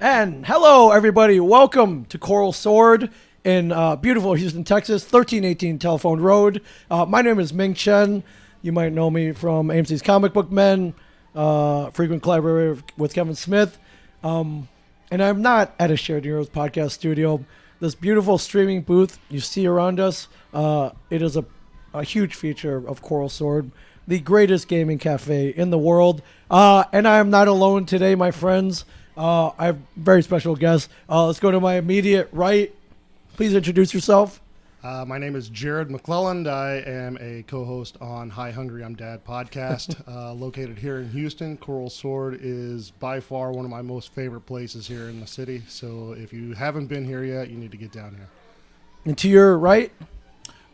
And hello, everybody. Welcome to Coral Sword in beautiful Houston, Texas, 1318 Telephone Road. My name is Ming Chen. You might know me from AMC's Comic Book Men, frequent collaborator with Kevin Smith. And I'm not at a Shared Heroes podcast studio. This beautiful streaming booth you see around us, it is a huge feature of Coral Sword, the greatest gaming cafe in the world. And I am not alone today, my friends. I have very special guests. Let's go to my immediate right. Please introduce yourself. My name is Jared McClelland. I am a co-host on Hi Hungry I'm Dad podcast, located here in Houston. Coral Sword is by far one of my most favorite places here in the city. So if you haven't been here yet, you need to get down here. And to your right.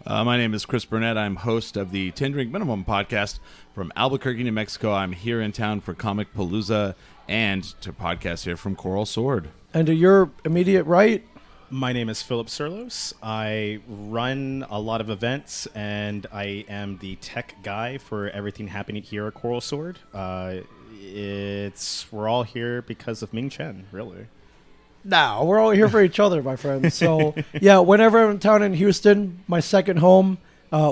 My name is Chris Burnett. I'm host of the 10 Drink Minimum podcast from Albuquerque, New Mexico. I'm here in town for Comicpalooza and to podcast here from Coral Sword. And to your immediate right. My name is Phil Cirlos. I run a lot of events, and I am the tech guy for everything happening here at Coral Sword. We're all here because of Ming Chen, really. No, we're all here for each other, my friends. So, yeah, whenever I'm in town in Houston, my second home,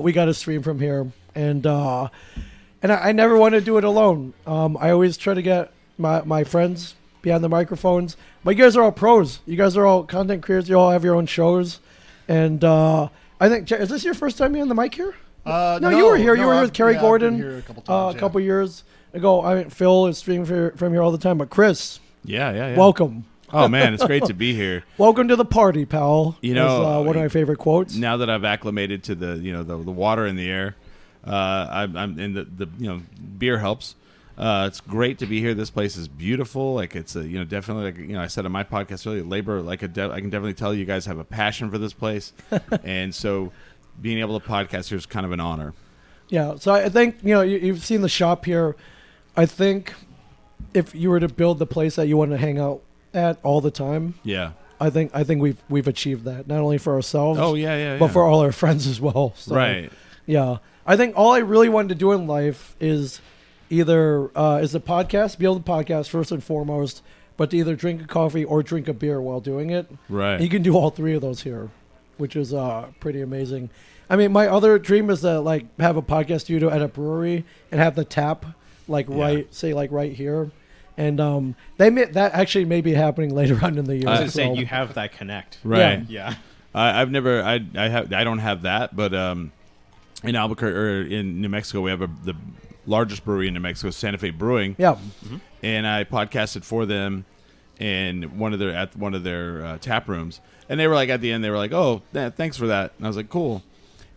we got to stream from here. And I never want to do it alone. I always try to get my friends behind the microphones. But you guys are all pros. You guys are all content creators. You all have your own shows. And I think, is this your first time being on the mic here? No, you were here. You were here with Kerry I've Gordon been here a couple times, a couple years ago. Phil is streaming from here all the time. But Chris, Yeah. welcome. Oh, man, it's great to be here. Welcome to the party, pal. You know, is, one of my favorite quotes. Now that I've acclimated to the water in the air, I'm in the beer helps. It's great to be here. This place is beautiful. Like it's definitely like I said on my podcast earlier, labor. Like I can definitely tell you guys have a passion for this place, and so being able to podcast here is kind of an honor. Yeah. So I think you've seen the shop here. I think if you were to build the place that you want to hang out at all the time, Yeah. I think we've achieved that, not only for ourselves, but for all our friends as well. So, right. Yeah. I think all I really wanted to do in life is either is the podcast, be able to podcast first and foremost, but to either drink a coffee or drink a beer while doing it. Right. And you can do all three of those here, which is pretty amazing. I mean, my other dream is to have a podcast studio at a brewery and have the tap right here. And that actually may be happening later on in the year. I was going to say, you have that connect. Right. Yeah. I don't have that, but in Albuquerque or in New Mexico, we have the largest brewery in New Mexico, Santa Fe Brewing. Yeah. Mm-hmm. And I podcasted for them in one of their tap rooms, and they were like at the end, they were like, "Oh, thanks for that," and I was like, "Cool."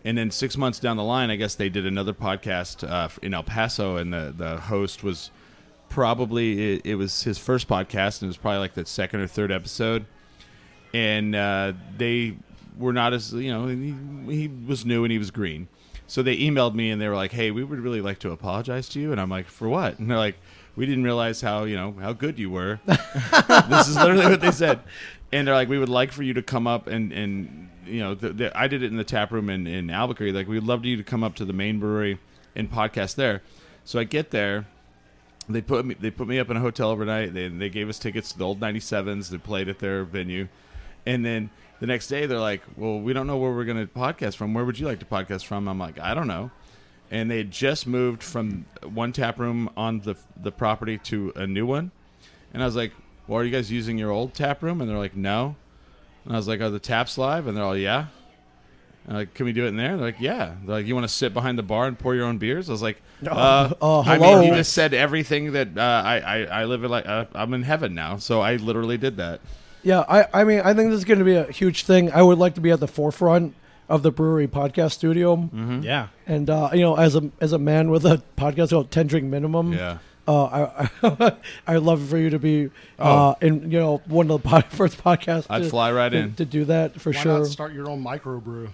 And then 6 months down the line, I guess they did another podcast in El Paso, and the host was probably it was his first podcast, and it was probably like the second or third episode, and they were not as he was new and he was green. So they emailed me and they were like, "Hey, we would really like to apologize to you." And I'm like, "For what?" And they're like, "We didn't realize how good you were." This is literally what they said. And they're like, "We would like for you to come up and I did it in the tap room in Albuquerque. Like, we'd love you to come up to the main brewery and podcast there." So I get there. They put me up in a hotel overnight. They gave us tickets to the old 97s. They played at their venue. And then the next day, they're like, "Well, we don't know where we're going to podcast from. Where would you like to podcast from?" I'm like, "I don't know." And they had just moved from one tap room on the property to a new one. And I was like, "Well, are you guys using your old tap room?" And they're like, "No." And I was like, "Are the taps live?" And they're all, "Yeah." And I'm like, "Can we do it in there?" They're like, "Yeah." They're like, "You want to sit behind the bar and pour your own beers?" I was like, hello. I mean, you just said everything that I live in, like I'm in heaven now. So I literally did that. Yeah, I mean, I think this is going to be a huge thing. I would like to be at the forefront of the brewery podcast studio. Mm-hmm. Yeah. And, as a man with a podcast called 10 Drink Minimum, Yeah. I'd love for you to be in one of the first podcasts. I'd fly right in to do that for Why sure. not start your own microbrew?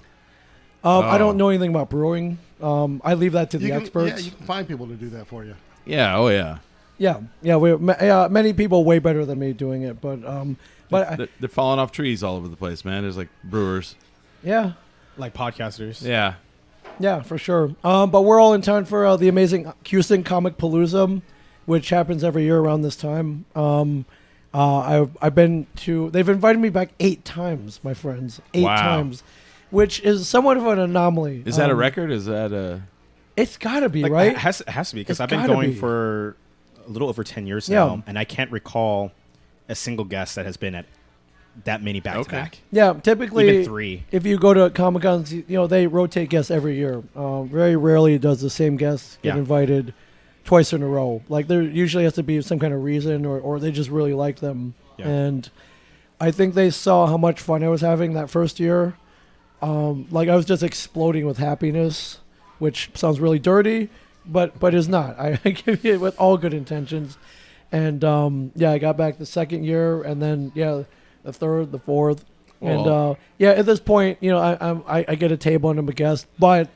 I don't know anything about brewing. I leave that to the experts. Yeah, you can find people to do that for you. Yeah. Oh, yeah. Yeah. Many people way better than me doing it, but they're falling off trees all over the place, man. There's like brewers. Yeah. Like podcasters. Yeah. Yeah, for sure. But we're all in town for the amazing Houston Comicpalooza, which happens every year around this time. I've been to. They've invited me back 8 times, my friends. 8 Wow. times, which is somewhat of an anomaly. Is that a record? Is that a? It's got to be Like, right. It has to be, because It's I've been gotta going be. for a little over 10 years Yeah. now, and I can't recall a single guest that has been at that many back-to-back. Yeah, typically, Even 3. if you go to Comic Cons, they rotate guests every year. Very rarely does the same guest get Yeah. invited twice in a row. Like there usually has to be some kind of reason, or they just really like them. Yeah. And I think they saw how much fun I was having that first year. Like I was just exploding with happiness, which sounds really dirty, but is not. I give you it with all good intentions. And I got back the second year, and then the third, the fourth, and at this point, I get a table and I'm a guest, but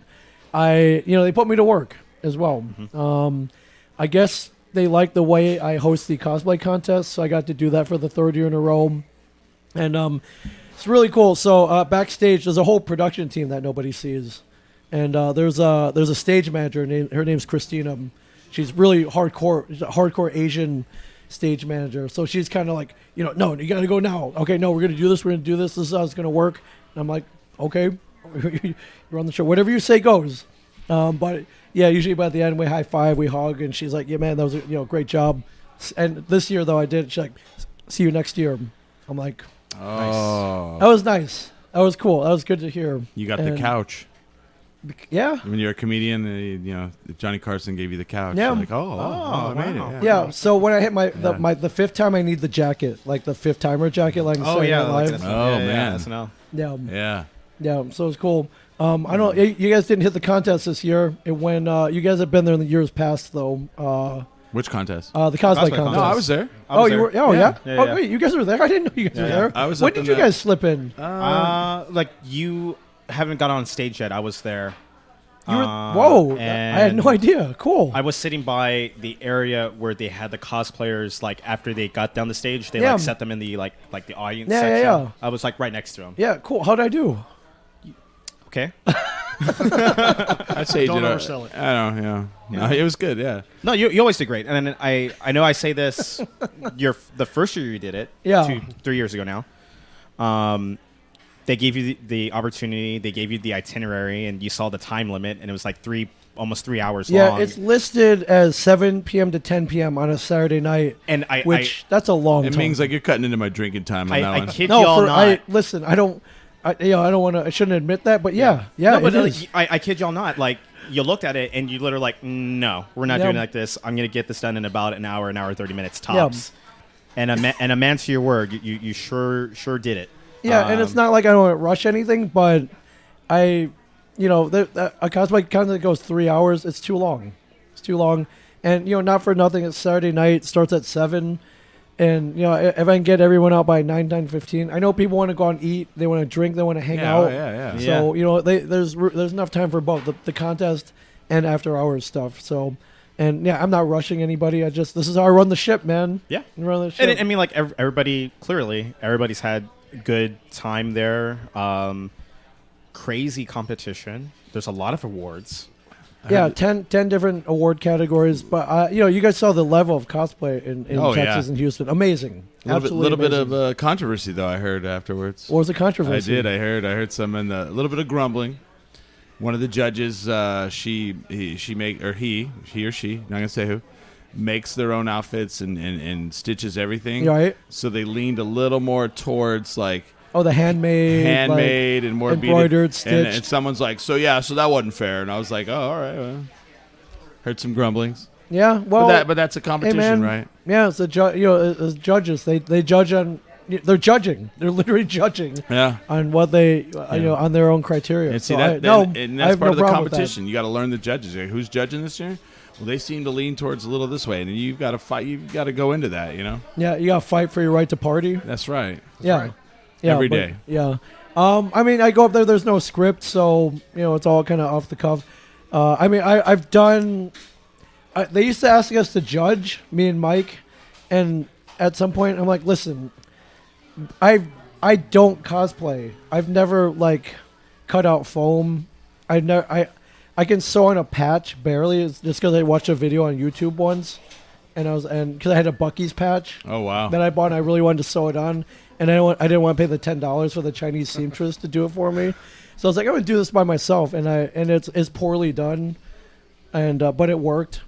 they put me to work as well. Mm-hmm. I guess they like the way I host the cosplay contest, so I got to do that for the 3rd year in a row, and it's really cool. So backstage, there's a whole production team that nobody sees, and there's a stage manager. Her name's Christina. She's really hardcore. She's a hardcore Asian stage manager. So she's kind of like, no, you got to go now. Okay, no, we're going to do this. We're going to do this. This is how it's going to work. And I'm like, okay, you're on the show. Whatever you say goes. But yeah, usually by the end we high five, we hug, and she's like, yeah, man, that was a great job. And this year though, I did. She's like, see you next year. I'm like, Oh, that was nice. That was cool. That was good to hear. you got the And- couch. Yeah. When you're a comedian, Johnny Carson gave you the couch. Yeah. You're like, I made wow. it. Yeah, so when I hit Yeah. the 5th time, I need the jacket, like the 5th timer jacket, like Oh, Saturday yeah. Night Like Live. Oh, man. SNL. Yeah, Yeah. so it's cool. I don't. You guys didn't hit the contest this year. It went. You guys have been there in the years past, though. Which contest? The cosplay Cosplay contest. No, I was there. I was You there. were. Oh yeah. Yeah, Oh yeah. wait, you guys were there. I didn't know you guys were Yeah. there. I was When up did in you the- guys slip in? Like, you haven't got on stage yet. I was there. You were, whoa! I had and no idea. Cool. I was sitting by the area where they had the cosplayers. Like, after they got down the stage, they Yeah. like set them in the like the audience Yeah, section. yeah. I was like right next to them. Yeah, cool. How'd I do? Okay. I'd say you Don't did oversell it. I don't know. Yeah. No, it was good. Yeah. No, you always do great. And then I know I say this. The first year you did it. Yeah. 3 years ago now. They gave you the opportunity. They gave you the itinerary, and you saw the time limit, and it was like almost 3 hours Yeah, long. it's listed as 7 p.m. to 10 p.m. on a Saturday night, and that's a long It time. means like you're cutting into my drinking time on that I one. kid no, y'all for not. listen, I don't. I don't want to. I shouldn't admit that, but yeah, No, but it like, is. I kid y'all not. Like, you looked at it and you literally like, no, we're not Yeah. doing it like this. I'm gonna get this done in about an hour 30 minutes tops. And a man to your word, you sure did it. Yeah, and it's not like I don't want to rush anything, but a cosplay contest goes 3 hours. It's too long. It's too long, and not for nothing. It's Saturday night. It starts at 7, and if I can get everyone out by 9:15, I know people want to go out and eat. They want to drink. They want to hang Yeah, out. yeah. So there's enough time for both the contest and after hours stuff. So, and I'm not rushing anybody. This is how I run the ship, man. Yeah. I run the ship. And I mean, like, everybody's had good time there. Crazy competition. There's a lot of awards. Yeah, 10 different award categories. But, you guys saw the level of cosplay in Oh, Texas yeah. and Houston. Amazing. A little Absolutely bit amazing. of controversy though. I heard afterwards. What was the I controversy? did. I heard some in a little bit of grumbling. One of the judges, he or she, not gonna say who, makes their own outfits and stitches everything. Right. So they leaned a little more towards like Oh, the handmade. and more embroidered, beaded. stitched. And someone's like, so that wasn't fair. And I was like, oh, all right. Well. Heard some grumblings. Yeah, well. But that's a competition, man. right? Yeah, it's as judges, they judge on. They're judging. They're literally judging Yeah. on what they, on their own criteria. And see So that, and I that's have part no of the problem with that. competition. You got to learn the judges. Like, who's judging this year? Well, they seem to lean towards a little this way, and you've got to fight. You've got to go into that. Yeah, you got to fight for your right to party. That's right. Yeah. right. Yeah, Every but- day. Yeah. I mean, I go up there. There's no script, so it's all kind of off the cuff. I mean, I've done. They used to ask us to judge, me and Mike, and at some point I'm like, listen, I don't cosplay. I've never like cut out foam. I can sew on a patch barely. It's just because I watched a video on YouTube once, and because I had a Buc-ee's patch Oh wow. that I bought, and I really wanted to sew it on, and I didn't want to pay the $10 for the Chinese seamstress to do it for me. So I was like, I'm gonna do this by myself, and it's poorly done, and but it worked.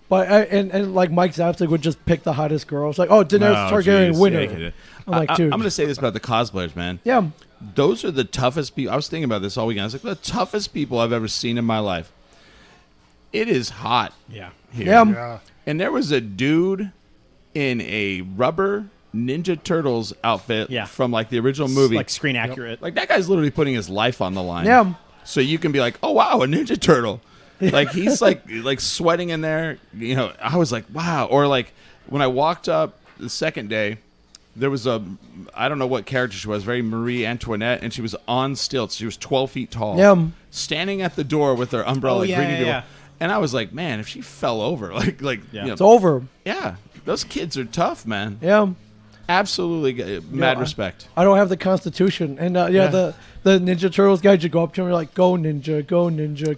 But like Mike Zapsik would just pick the hottest girl. It's like, oh, Daenerys Targaryen geez. winner. Yeah, I'm like, dude. I'm going to say this about the cosplayers, man. Yeah, Those are the toughest people. I was thinking about this all weekend. I was like, the toughest people I've ever seen in my life. It is hot Yeah. here. Yeah. Yeah. And there was a dude in a rubber Ninja Turtles outfit Yeah. from like the original movie. Like screen accurate. Like that guy's literally putting his life on the line. Yeah. So you can be like, oh wow, a Ninja Turtle. Like he's like sweating in there. You know, I was like, wow. Or like when I walked up the second day, there was I don't know what character she was, very Marie Antoinette, and she was on stilts. She was 12 feet tall. Yeah. Standing at the door with her umbrella, Oh, yeah, greeting yeah, people. yeah. And I was like, man, if she fell over, like, Yeah. you know, It's over. yeah, those kids are tough, man. Yeah. Absolutely, mad I- respect. I don't have the constitution. And the Ninja Turtles guy, you go up to him, you're like, go Ninja, go Ninja,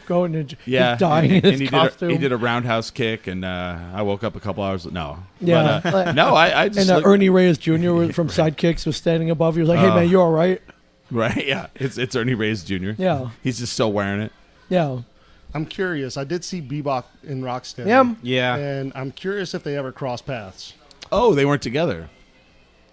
go Ninja. Yeah, He's dying in and his he costume. Did he did a roundhouse kick, and I woke up a couple hours. No, Yeah. but, no, I just and looked- Ernie Reyes Jr. from Sidekicks was standing above you. He was like, hey, man, you all right? right, yeah, it's Ernie Reyes Jr. Yeah. he's just still wearing it. Yeah. I'm curious. I did see Bebop in Rocksteady. Yeah. Yeah. And I'm curious if they ever cross paths. Oh, they weren't together.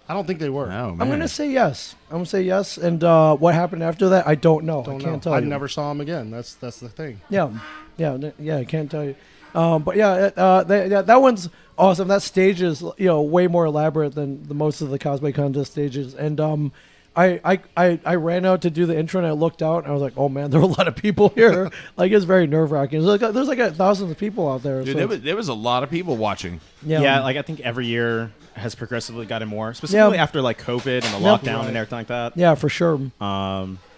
I don't think they were. Oh man, I'm going to say yes. I'm going to say yes. And what happened after that, I don't know. Don't I can't know. tell I you. never saw him again. That's the thing. Yeah. Yeah, I can't tell you. But yeah, that one's awesome. That stage is, way more elaborate than the most of the cosplay contest stages. And I ran out to do the intro, and I looked out, and I was like, oh man, there were a lot of people here. Like, it's very nerve wracking. There's like thousands of people out there. dude, so there was a lot of people watching. Yeah, like I think every year has progressively gotten more, specifically after like COVID and the lockdown and everything like that. yeah, for sure.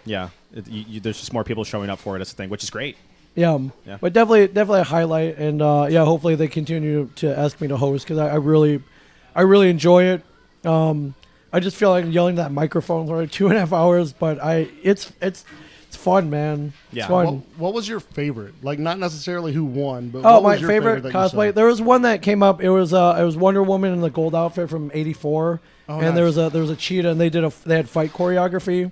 Yeah, there's just more people showing up for it. That's the thing, which is great. Yeah. Yeah. But definitely a highlight, and hopefully they continue to ask me to host because I really enjoy it. I just feel like yelling that microphone for like 2.5 hours, but it's fun, man. Yeah. It's fun. What was your favorite? Like, not necessarily who won, but Oh, what my was your favorite that you cosplay. saw? There was one that came up. It was Wonder Woman in the gold outfit from '84, Oh, and there nice. was a cheetah, and they had fight choreography.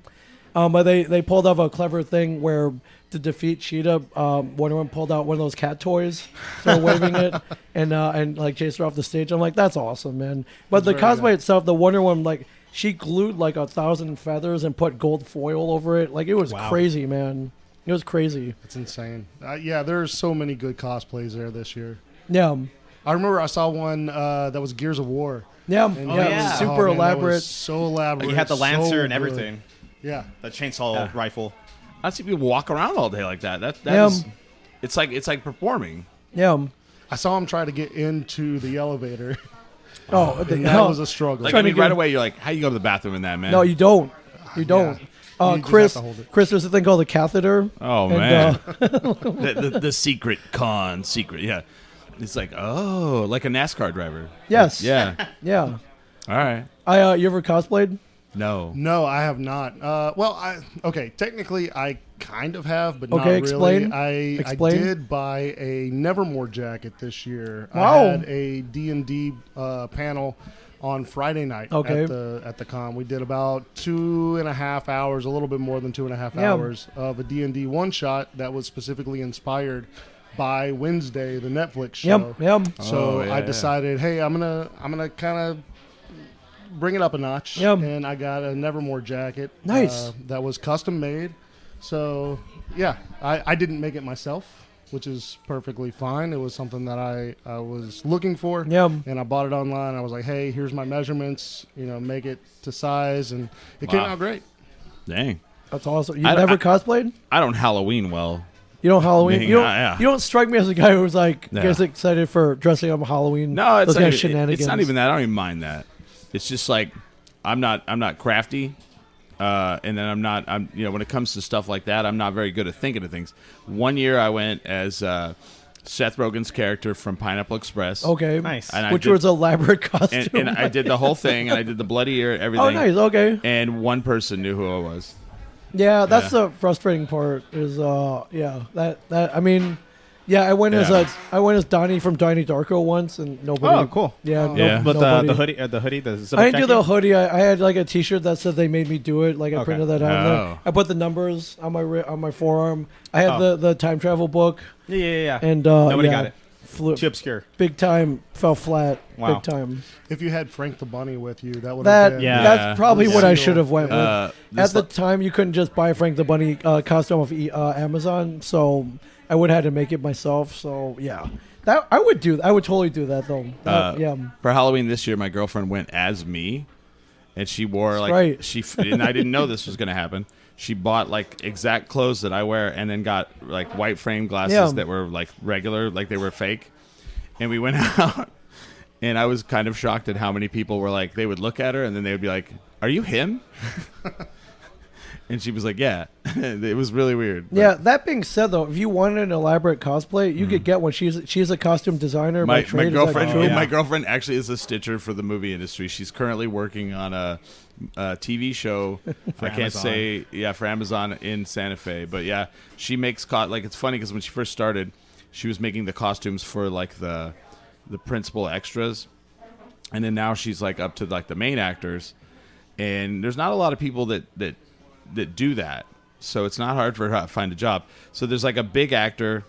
But they pulled off a clever thing where to defeat Cheetah, Wonder Woman pulled out one of those cat toys, started waving it, and like chased her off the stage. I'm like, that's awesome, man. But the That's very cosplay nice. itself, the Wonder Woman, like she glued like 1,000 feathers and put gold foil over it. Like it was Wow. crazy, man. It was crazy. It's insane. Yeah, there's so many good cosplays there this year. Yeah. I remember I saw one that was Gears of War. Yeah, And yeah, that it was yeah. super man, that was elaborate. so elaborate. Like you had the so Lancer and good. everything, Yeah. the chainsaw rifle. I see people walk around all day like that. That Yeah. is, it's like performing. Yeah. I saw him try to get into the elevator. Oh, And that was a struggle. Like Trying to right get- away, you're like, how you go to the bathroom in that, man? no, you don't. You don't. You just Chris, have to hold it. Chris, there's a thing called a catheter. Oh And, man, the secret secret. Yeah, it's like like a NASCAR driver. Yes. Yeah. Yeah. All right. You ever cosplayed? No. No, I have not. Okay, technically I kind of have, but Okay, not explain. really. I Explain. did buy a Nevermore jacket this year. Wow. I had a D&D panel on Friday night Okay. at the con. We did about 2.5 hours, a little bit more than 2.5 Yeah. hours of a D&D one shot that was specifically inspired by Wednesday, the Netflix show. Yep. So Oh, yeah, I yeah. decided, hey, I'm gonna kind of bring it up a notch. Yep. And I got a Nevermore jacket. Nice. That was custom made. So yeah, I didn't make it myself, which is perfectly fine. It was something that I was looking for. Yep. And I bought it online. I was like, hey, here's my measurements. Make it to size, and it came Wow. out great. Dang. That's awesome. You I don't- never cosplayed? I don't Halloween well. You don't Halloween? Me, You don't, yeah. you don't strike me as a guy who's like Yeah. gets excited for dressing up Halloween. No, it's those not, kind of even, shenanigans. it's not even that. I don't even mind that. It's just like I'm not crafty, and then I'm when it comes to stuff like that, I'm not very good at thinking of things. One year I went as Seth Rogen's character from Pineapple Express. Okay. Nice. And I Which did- was elaborate costume. and I did the whole thing, and I did the bloody ear, everything. Oh, nice. Okay. And one person knew who I was. Yeah, that's Yeah. the frustrating part. Is that I mean, Yeah, I went Yeah. as Donnie from Donnie Darko once, and nobody. Oh, cool. Yeah, Oh. Yeah. But nobody. the hoodie, the zip-up I didn't do the jacket? hoodie. I had like a T-shirt that said they made me do it. Like I Okay. printed that out. And then Oh. I put the numbers on my forearm. I had Oh. the time travel book, Yeah. and Nobody yeah, got it. Flew, Too obscure. big time fell flat. Wow. Big time. If you had Frank the Bunny with you, that would have That been. Yeah. that's probably Yeah. what I Seal. should have went with. At This the time, you couldn't just buy Frank the Bunny costume off Amazon, so I would have had to make it myself. So yeah, that I would do. I would totally do that though. Yeah, for Halloween this year, my girlfriend went as me, and she wore That's like right. and I didn't know this was going to happen. She bought like exact clothes that I wear, and then got like white frame glasses Yeah. that were like regular, like they were fake. And we went out, and I was kind of shocked at how many people were like, they would look at her, and then they would be like, "Are you him?" And she was like, "Yeah." It was really weird. but yeah. That being said, though, if you wanted an elaborate cosplay, you could get one. She's a costume designer. by My trade. Is that girlfriend, true? yeah. my girlfriend actually is a stitcher for the movie industry. She's currently working on a TV show. I can't Amazon. say for Amazon in Santa Fe, but yeah, she makes like it's funny because when she first started, she was making the costumes for like the principal extras, and then now she's like up to like the main actors, and there's not a lot of people that do that, so it's not hard for her to find a job. So there's like a big actor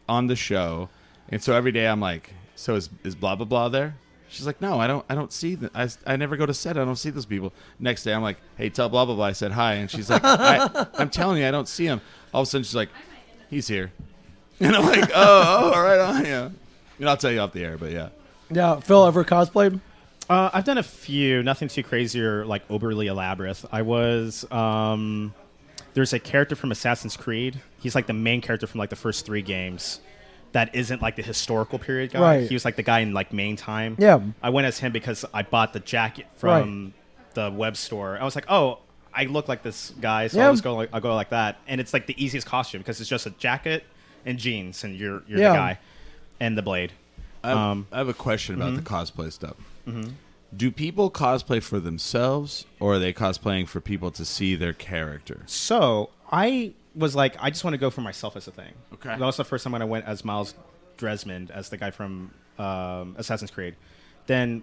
on the show, and so every day I'm like, so is blah blah blah there? She's like, no, I don't see them. I never go to set. I don't see those people. Next day I'm like, hey, tell blah blah blah I said hi, and she's like, I'm telling you I don't see him. All of a sudden she's like, he's here, and I'm like, oh right on, yeah. And I'll tell you off the air, but yeah. Yeah, Phil ever cosplayed? I've done a few, nothing too crazy or like overly elaborate. I was there's a character from Assassin's Creed. He's like the main character from like the first 3 games. That isn't like the historical period guy. Right. He was like the guy in like main time. Yeah. I went as him because I bought the jacket from the web store. I was like, oh, I look like this guy, so Yeah. I'll go like that. And it's like the easiest costume because it's just a jacket and jeans, and you're Yeah. the guy and the blade. I have a question about the cosplay stuff. Do people cosplay for themselves, or are they cosplaying for people to see their character? So I was like, I just want to go for myself as a thing. Okay. That was the first time when I went as Miles Dresmond, as the guy from Assassin's Creed. Then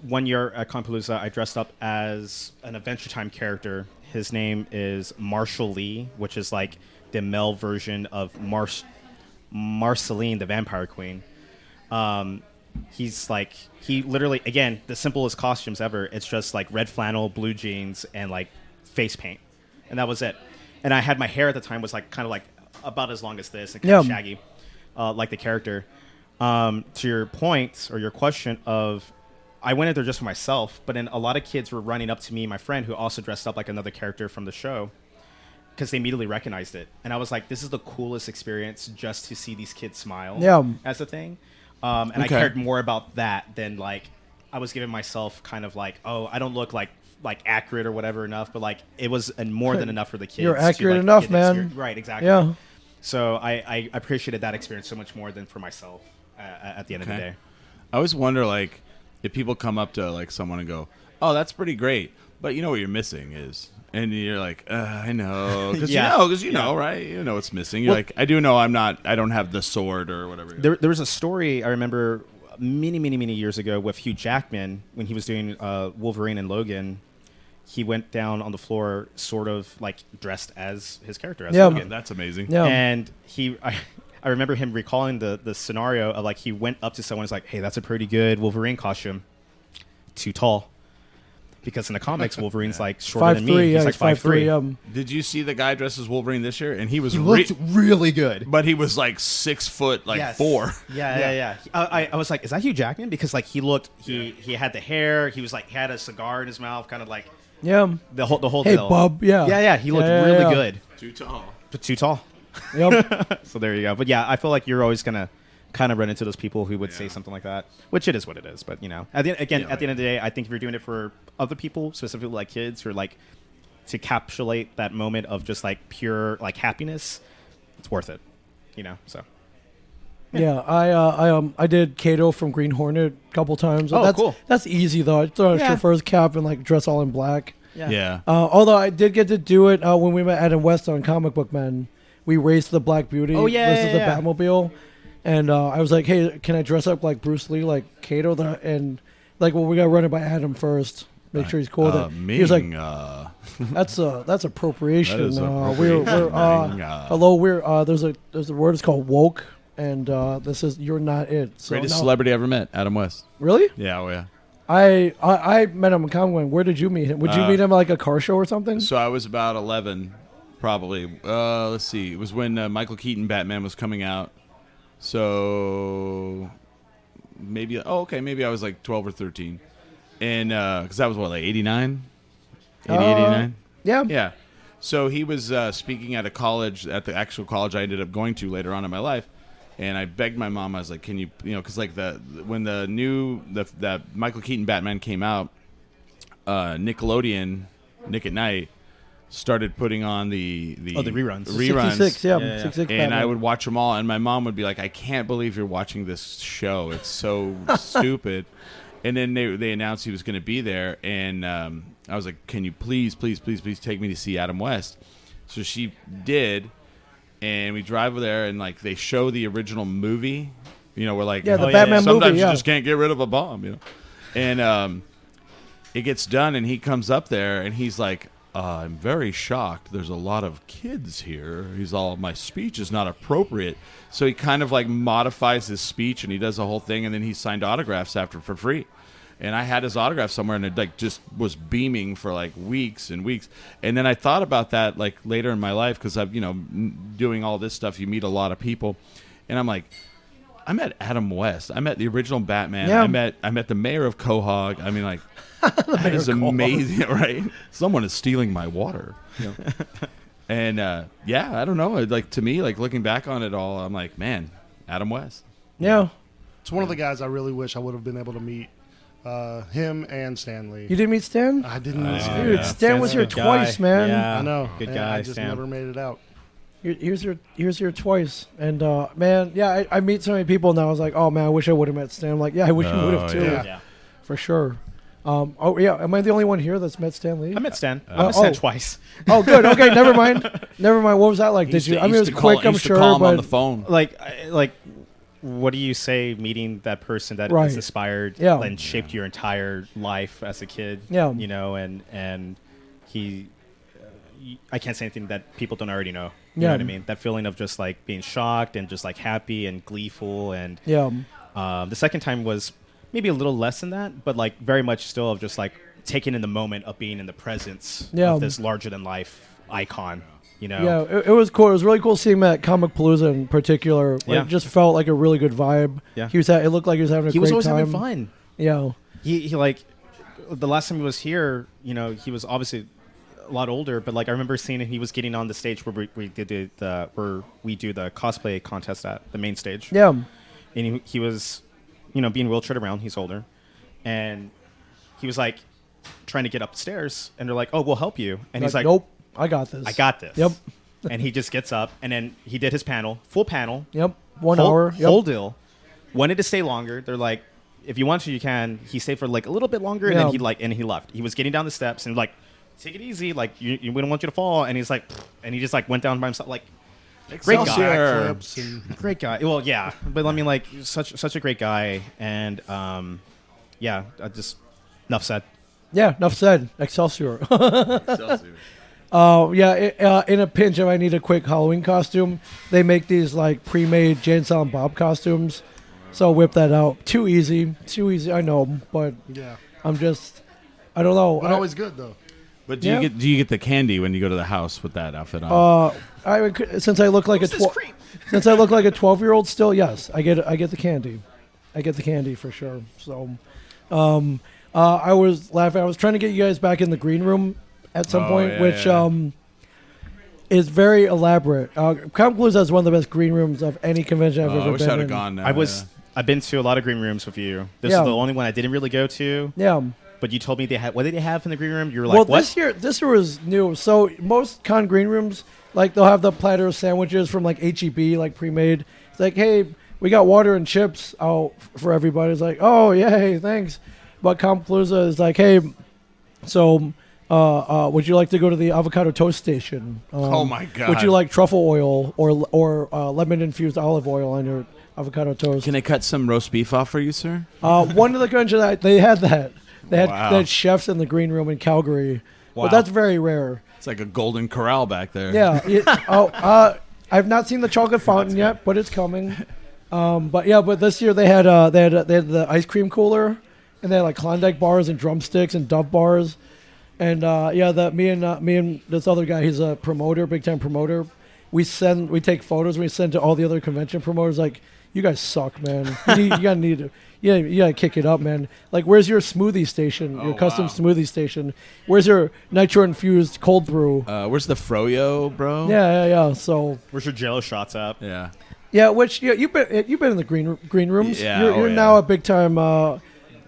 one year at Comicpalooza, I dressed up as an Adventure Time character. His name is Marshall Lee, which is like the male version of Marceline, the Vampire Queen. He's like, he literally, again, the simplest costumes ever. It's just like red flannel, blue jeans, and like face paint. And that was it. And I had my hair at the time was like kind of like about as long as this and kind of Yeah. shaggy, like the character. To your point or your question of, I went in there just for myself, but then a lot of kids were running up to me, my friend, who also dressed up like another character from the show, because they immediately recognized it. And I was like, this is the coolest experience just to see these kids smile Yeah. as a thing. And I Okay. cared more about that than like I was giving myself kind of like, oh, I don't look like accurate or whatever enough, but like it was more than enough for the kids. You're to, accurate like, enough, get the man. experience. Right, exactly. Yeah. So I appreciated that experience so much more than for myself at the end of the Okay. day. I always wonder, like, if people come up to like someone and go, "Oh, that's pretty great," but you know what you're missing is, and you're like, "I know," because Yeah. you know, right? You know what's missing. You're like, "I do know. I don't have the sword or whatever." There was a story I remember many years ago with Hugh Jackman when he was doing Wolverine and Logan. He went down on the floor, sort of like dressed as his character, as Yeah. Logan. That's amazing. Yeah. And I remember him recalling the scenario of like he went up to someone and was like, "Hey, that's a pretty good Wolverine costume. Too tall." Because in the comics, Wolverine's like shorter than me. 5'3", He's yeah, like 5'3". Did you see the guy dressed as Wolverine this year? And he was He looked really good. but he was like 6 foot, like Yes. 4. Yeah. I was like, is that Hugh Jackman? Because like he looked, he had the hair. He was like, he had a cigar in his mouth, kind of like Yeah. the whole Hey, deal. bub. Yeah. Yeah. He looked Yeah, really yeah. good, Too tall. but too tall. Yep. So there you go. But yeah, I feel like you're always gonna kind of run into those people who would say something like that, which it is what it is. But you know, at the end of the day, I think if you're doing it for other people, specifically like kids, who are like to encapsulate that moment of just like pure like happiness, it's worth it. You know, so. Yeah, I did Kato from Green Hornet a couple times. Oh, that's, cool. That's easy though. I throw a Yeah. chauffeur's cap and like dress all in black. Yeah. Although I did get to do it when we met Adam West on Comic Book Men. we raced the Black Beauty Oh, yeah, versus yeah, the Batmobile. And I was like, hey, can I dress up like Bruce Lee, like Kato? And like, well, we got to run it by Adam first. Make sure he's cool with it. He was like, that's appropriation. That is We're hello. There's a word. It's called woke, and this is you're not it. So, Greatest celebrity I ever met, Adam West. Really? Yeah, oh yeah. I met him in Comic-Con. Where did you meet him? Would you meet him at like a car show or something? So I was about 11, probably. Let's see. It was when Michael Keaton Batman was coming out. So maybe maybe I was like 12 or 13. And because that was what, like 89? 89? Yeah. Yeah. So he was speaking at a college, at the actual college I ended up going to later on in my life. And I begged my mom, I was like, can you, because like when that Michael Keaton Batman came out, Nickelodeon, Nick at Night, started putting on the reruns. 66, yeah. Yeah. 66 and Batman. I would watch them all, and my mom would be like, I can't believe you're watching this show. It's so stupid. And then they announced he was going to be there, and I was like, can you please take me to see Adam West? So she did, and we drive over there, and like they show the original movie. We're like, the Batman movie. Sometimes Yeah. you just can't get rid of a bomb, And it gets done, and he comes up there, and he's like, I'm very shocked. There's a lot of kids here. He's all, my speech is not appropriate. So he kind of like modifies his speech, and he does the whole thing, and then he signed autographs after for free. And I had his autograph somewhere, and it like just was beaming for like weeks and weeks. And then I thought about that like later in my life, because I've doing all this stuff, you meet a lot of people, and I'm like, I met Adam West. I met the original Batman. Yeah. I met the mayor of Quahog. I mean, like, that is amazing, right? Someone is stealing my water. And I don't know. Like, to me, like looking back on it all, I'm like, man, Adam West. Yeah. It's one of the guys I really wish I would have been able to meet. Him and Stan Lee. You didn't meet Stan? I didn't meet Stan. Dude, Stan was here twice, man. Yeah. I know. Good and guy, I just Stan. never made it out. Here's your twice, and man, yeah, I meet so many people now. I was like, oh man, I wish I would have met Stan. I'm like, yeah, I wish you would have too, yeah. for sure. Am I the only one here that's met Stan Lee? I met Stan. I met Stan twice. Oh, good. Okay, never mind. What was that like? Did you? I mean, it was quick. I'm sure, call him but on the phone. Like, what do you say? Meeting that person that has inspired and shaped your entire life as a kid. Yeah. And he. I can't say anything that people don't already know. You know what I mean? That feeling of just like being shocked and just like happy and gleeful. And the second time was maybe a little less than that, but like very much still of just like taking in the moment of being in the presence of this larger than life icon. Yeah, it was cool. It was really cool seeing him at Comicpalooza in particular. Yeah. It just felt like a really good vibe. Yeah. It looked like he was having a great time. He was always having fun. Yeah. He like the last time he was here, he was obviously a lot older, but like I remember seeing him, he was getting on the stage where we did where we do the cosplay contest at the main stage. Yeah. And he was, being wheelchaired around. He's older, and he was like trying to get upstairs, and they're like, "Oh, we'll help you," and he's like, "Nope, I got this. I got this." Yep. And he just gets up, and then he did his full panel. Yep. 1 hour. Yep. Whole deal. Wanted to stay longer. They're like, if you want to, you can. He stayed for like a little bit longer, and then he left. He was getting down the steps, and like, take it easy. Like, we don't want you to fall. And he's like, and he just like went down by himself. Like, great guy. Great guy. Well, yeah, but I mean, like, such a great guy. And I just enough said. Yeah, enough said. Excelsior. In a pinch, if I need a quick Halloween costume, they make these like pre-made Jay and Silent Bob costumes. So I'll whip that out. Too easy. I know, but yeah, I don't know. But always good though. But do you get the candy when you go to the house with that outfit on? Since I look like since I look like a 12-year-old still, yes, I get the candy. I get the candy for sure. So, I was laughing. I was trying to get you guys back in the green room at some point, which is very elaborate. Comicpalooza is one of the best green rooms of any convention I've ever been in. I wish I'd have gone now. I've been to a lot of green rooms with you. This is the only one I didn't really go to. Yeah. But you told me what did they have in the green room? You were like, what? This year was new. So most con green rooms, like they'll have the platter of sandwiches from like HEB, like pre-made. It's like, hey, we got water and chips out for everybody. It's like, oh, yay, thanks. But Comicpalooza is like, hey, so Would you like to go to the avocado toast station? Oh my God. Would you like truffle oil or lemon infused olive oil on your avocado toast? Can I cut some roast beef off for you, sir? One of the countries they had that. They Wow. had chefs in the green room in Calgary, Wow. but that's very rare. It's like a golden corral back there. Yeah. I've not seen the chocolate fountain yet, but it's coming. But this year they had the ice cream cooler, and they had like Klondike bars and drumsticks and Dove bars, and me and this other guy, he's a promoter, big time promoter. We take photos, and we send to all the other convention promoters like, you guys suck, man. You gotta kick it up, man. Like, where's your smoothie station, your custom smoothie station? Where's your nitro infused cold brew? Where's the froyo, bro? Yeah. So Where's your Jello shots at? Yeah. yeah, which you've been in the green rooms. Yeah, You're yeah. now a big time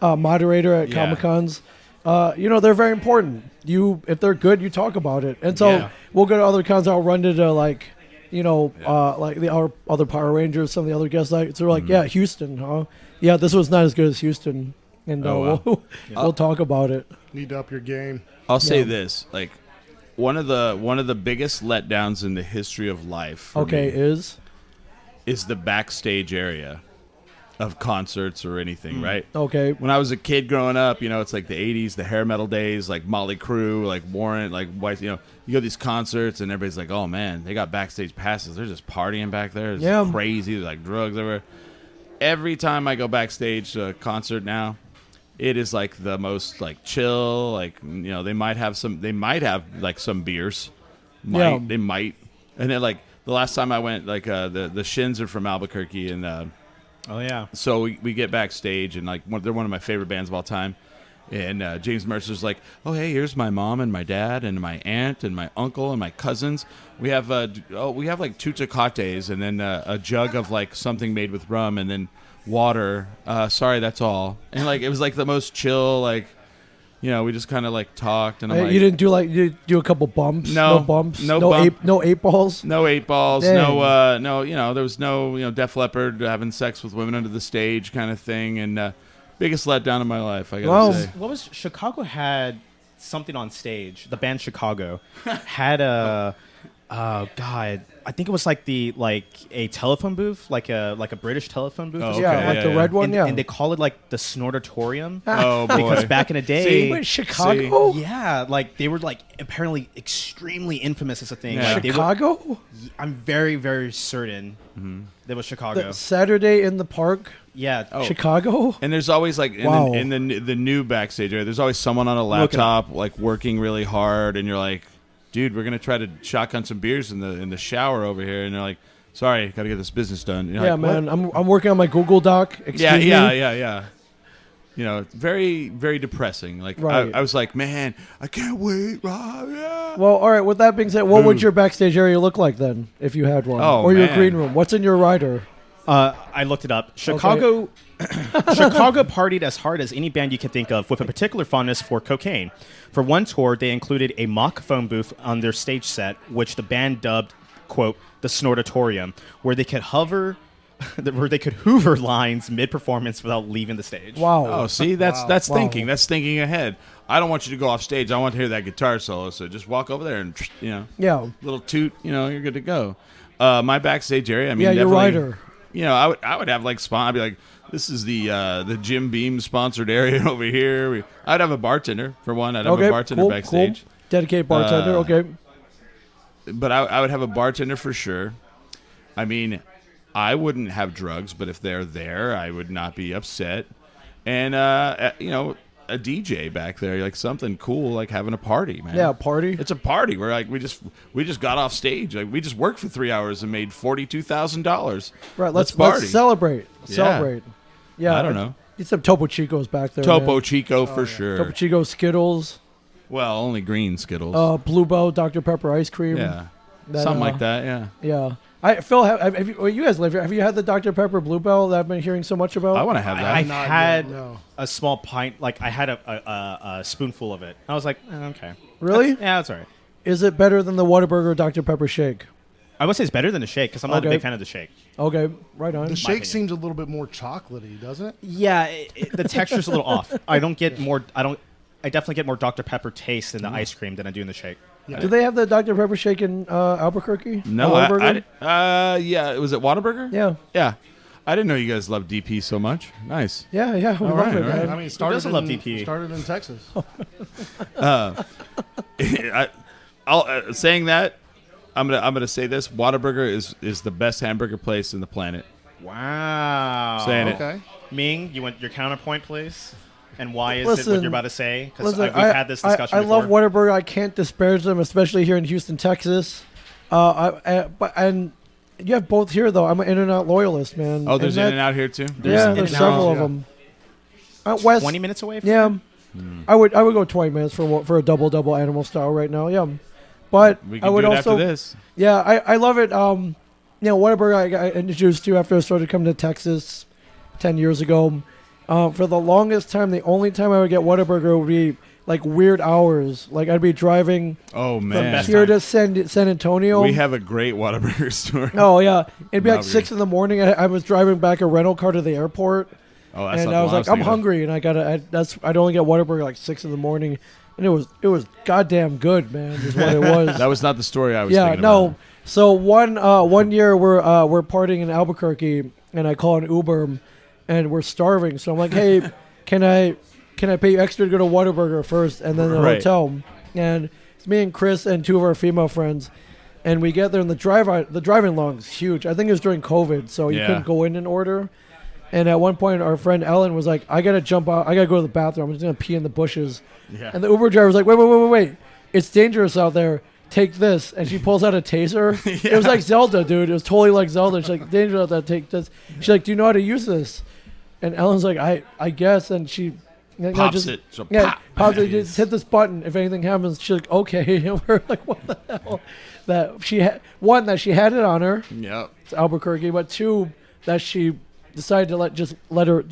moderator at Yeah. Comic Cons. They're very important. If they're good, you talk about it. And so Yeah. we'll go to other cons. I'll run into like our other Power Rangers, some of the other guest nights. They're like, yeah, Houston, huh? Yeah, this was not as good as Houston, and Oh, wow. we'll talk about it. Need to up your game. I'll say Yeah. this, like one of the biggest letdowns in the history of life for Okay, me is the backstage area of concerts or anything, right? okay. When I was a kid growing up, it's like the 80s, the hair metal days, like Motley Crue, like Warrant, like White, you go to these concerts and everybody's like, oh man, they got backstage passes. They're just partying back there. It's Yeah. crazy. There's like drugs everywhere. Every time I go backstage to a concert now, it is like the most like chill, like, they might have like some beers. They might. And then like the last time I went, like the Shins are from Albuquerque, and Oh yeah. so we get backstage, and like they're one of my favorite bands of all time. And James Mercer's like, oh hey, here's my mom and my dad and my aunt and my uncle and my cousins. We have like two tecates and then a jug of like something made with rum and then water. Sorry, that's all. And like it was like the most chill, like, we just kind of like talked, and I'm like, You didn't do do a couple bumps? No. bumps. No bump. No eight balls. no 8 balls, Dang. there was no Def Leppard having sex with women under the stage kind of thing, and biggest letdown of my life, I gotta Wow. say. What was Chicago had something on stage? The band Chicago had a oh god, I think it was like a telephone booth, like a British telephone booth. Oh, or okay. Yeah, something. like the red one. And, Yeah. and they call it like the Snortatorium Oh boy. because back in the day, See? Wait, Chicago? yeah, like they were like apparently extremely infamous as a thing. Yeah. Like, they were, Chicago? I'm very very certain that was Chicago. The Saturday in the Park? Yeah. Oh. Chicago? And there's always like Wow. in the new backstage area, there's always someone on a Look it laptop like working really hard, and you're like, dude, we're gonna try to shotgun some beers in the shower over here, and they're like, sorry, gotta get this business done. And you're Yeah, like, man. "What?" I'm working on my Google Doc. Excuse me. Yeah. It's very, very depressing. Like Right. I was like, man, I can't wait. Yeah. Well, all right. With that being said, what would your backstage area look like then, if you had one, Oh, or your man. green room? What's in your rider? I looked it up. Chicago Chicago partied as hard as any band you can think of, with a particular fondness for cocaine. For one tour, they included a mock phone booth on their stage set, which the band dubbed, quote, the Snortatorium, where they could hoover lines mid-performance without leaving the stage. Wow. Oh, see, that's Wow. thinking. That's thinking ahead. I don't want you to go off stage. I want to hear that guitar solo. So just walk over there and Yeah. little toot. You're good to go. My backstage area. I mean, Yeah, your definitely, rider. I would have like I'd be like, this is the Jim Beam sponsored area over here. I'd have a bartender for one. I'd have Okay. a bartender cool, backstage. Cool. Dedicated bartender. Okay. But I would have a bartender for sure. I mean, I wouldn't have drugs, but if they're there, I would not be upset. And a DJ back there, like something cool, like having a party, man. Yeah, party. It's a party. We're like we just got off stage. Like we just worked for 3 hours and made $42,000. Right. Let's Let's party. celebrate. Yeah. Celebrate. Yeah. I don't know. Get some Topo Chicos back there. Topo man. Chico for sure. Topo Chico Skittles. Well, only green Skittles. Bluebell Dr Pepper ice cream. yeah, that, something like that. Yeah. Yeah. Phil, have you, well, you guys live here. Have you had the Dr Pepper Bluebell that I've been hearing so much about? I want to have that. I've Not had yet, no. a small pint, like I had a spoonful of it. I was like, okay. Really? That's all right. Is it better than the Whataburger Dr Pepper shake? I would say it's better than the shake because I'm not a Okay. big fan of the shake. Okay, right on. The shake opinion. seems a little bit more chocolatey, doesn't it? Yeah, the texture's a little off. I don't get more. definitely get more Dr. Pepper taste in the ice cream than I do in the shake. Do they have the Dr. Pepper shake in Albuquerque? No, Whataburger? yeah, was it Whataburger? Yeah. Yeah. I didn't know you guys loved DP so much. Nice. Yeah, we love right, it, all right. man. I mean, doesn't love DP? Started in Texas. Saying that, I'm gonna say this: Whataburger is the best hamburger place in the planet. Wow. Saying it. Okay. Ming, you want your counterpoint, please? And why is it Listen, what you're about to say? Because Listen, we've had this discussion I before. love Whataburger. I can't disparage them, especially here in Houston, Texas. And you have both here, though. I'm an In-N-Out loyalist, man. Oh, there's And that- In-N-Out here too. Yeah, there's In-N-Out, several of yeah. them. West, 20 minutes away from yeah. Hmm. I would go 20 minutes for a double animal style right now. Yeah, but We I can would do it also after this. yeah I love it. Whataburger I got introduced to after I started coming to Texas 10 years ago. For the longest time, the only time I would get Whataburger would be like weird hours. Like I'd be driving Oh from man, here to San Antonio. we have a great Whataburger store. Oh yeah, it'd be like Not 6 in the morning. I was driving back a rental car to the airport, Oh, that's and not I the was one like, I'm thinking of. hungry, and I'd only get Whataburger like 6 in the morning, and it was goddamn good, man. Is what it was. That was not the story I was Yeah, thinking no. about. So one year we're partying in Albuquerque, and I call an Uber, and we're starving. So I'm like, hey, can I pay you extra to go to Whataburger first, and then the Right. hotel? And it's me and Chris and 2 of our female friends, and we get there, and the driving long is huge. I think it was during COVID, so you Yeah. couldn't go in and order. And at one point, our friend Ellen was like, I gotta jump out. I gotta go to the bathroom. I'm just gonna pee in the bushes. Yeah. And the Uber driver was like, wait. It's dangerous out there. Take this. And she pulls out a taser. It was like Zelda, dude. It was totally like Zelda. She's like, dangerous out there. Take this. She's like, do you know how to use this? And Ellen's like, I guess. And she Pops it. So Yeah, pop. pops it. Just hit this button. If anything happens, she's like, okay. And we're like, what the hell? That she had that she had it on her. Yep. It's Albuquerque. But 2, that she decided to let her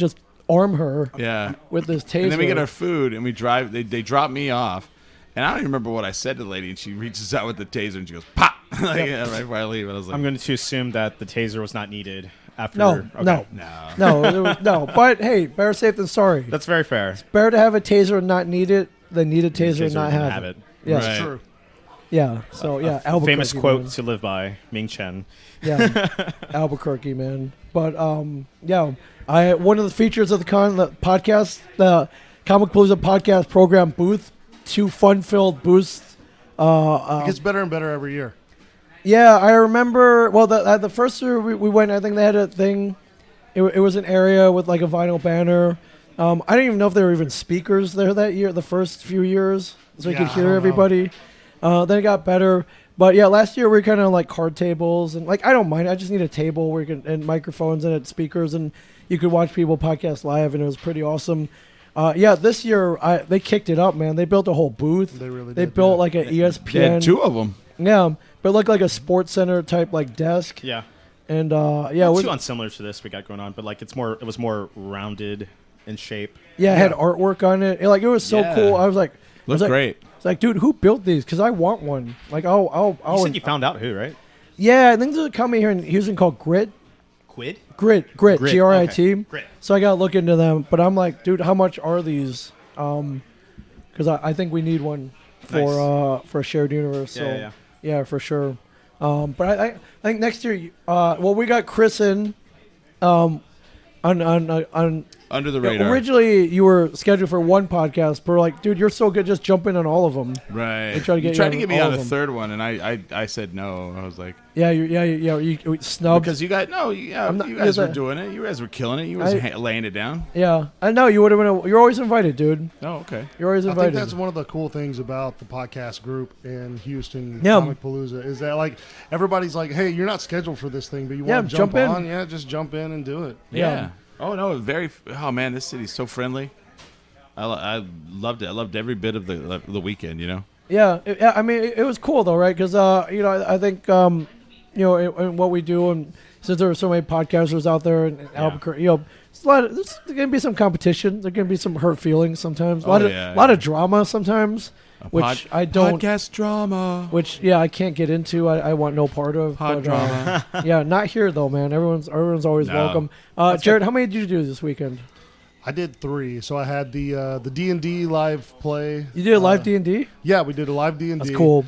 arm her Yeah. with this taser. And then we get our food and we drive. They drop me off, and I don't even remember what I said to the lady. And she reaches out with the taser and she goes pop, like, yeah, right before I leave. And I was like, I'm going to assume that the taser was not needed after. No, okay. no. no. No, no. But hey, better safe than sorry. That's very fair. Better to have a taser and not need it than need a taser and not didn't have it. it. Yes. Right. True. Yeah. So yeah, Albuquerque. Famous quote man. to live by, Ming Chen. Yeah, Albuquerque, man. But yeah, one of the features of the podcast, the Comicpalooza podcast program booth, 2 fun-filled booths. It gets better and better every year. Yeah, I remember. Well, the first year we went, I think they had a thing. It was an area with like a vinyl banner. I don't even know if there were even speakers there that year. The first few years, so you Yeah, could I hear don't know. everybody. Then it got better. But yeah, last year we were kind of like card tables, and like I don't mind. I just need a table where you can and microphones and speakers, and you could watch people podcast live, and it was pretty awesome. Yeah, this year they kicked it up, man. They built a whole booth. They really They did, built yeah. like an They had ESPN. 2 of them. Yeah, but it looked like a sports center type like desk, Yeah. and yeah, it Not was, too unsimilar to this we got going on, but like it was more rounded in shape. yeah, it had artwork on it. Like it was so Yeah. cool. I was like, Looks like- great. it's like, dude, who built these? Because I want one. Like, You said you found out who, right? yeah, I think there's a company here in Houston called Grit, Quid? Grit, Grit, Grit, okay. Grit. So I gotta look into them. But I'm like, dude, how much are these? Because I think we need one for a shared universe. So Yeah. yeah, for sure. But I think next year, well, we got Chris in, on Under the yeah, radar. originally you were scheduled for 1 podcast, but we're like, dude, you're so good, just jump in on all of them. Right. They tried to get you you tried to on get me all on of the them. 3rd one, and I said no. I was like, Yeah, you snubbed. because you guys, no, yeah, I'm not- you guys yeah, were but- doing it. You guys were killing it. You was laying it down. Yeah, I know you would have been. You're always invited, dude. Oh, okay. You're always I invited. think that's one of the cool things about the podcast group in Houston, Yeah. Comicpalooza, is that like everybody's like, hey, you're not scheduled for this thing, but you Yeah, want to jump jump in. on? Yeah, just jump in and do it. Yeah. Oh no, oh man, this city's so friendly. I loved it. I loved every bit of the weekend. You know. Yeah, I mean, it was cool though, right? Because I think in what we do, and since there are so many podcasters out there in Albuquerque, it's there's gonna be some competition. There's gonna be some hurt feelings sometimes. A lot of drama sometimes, which I don't. Podcast drama. Which I can't get into. I want no part of. Pod but, drama. yeah, not here though, man. Everyone's always No. welcome. Jared, how many did you do this weekend? I did 3. So I had the D&D live play. You did a live D&D? Yeah, we did a live D&D. That's cool.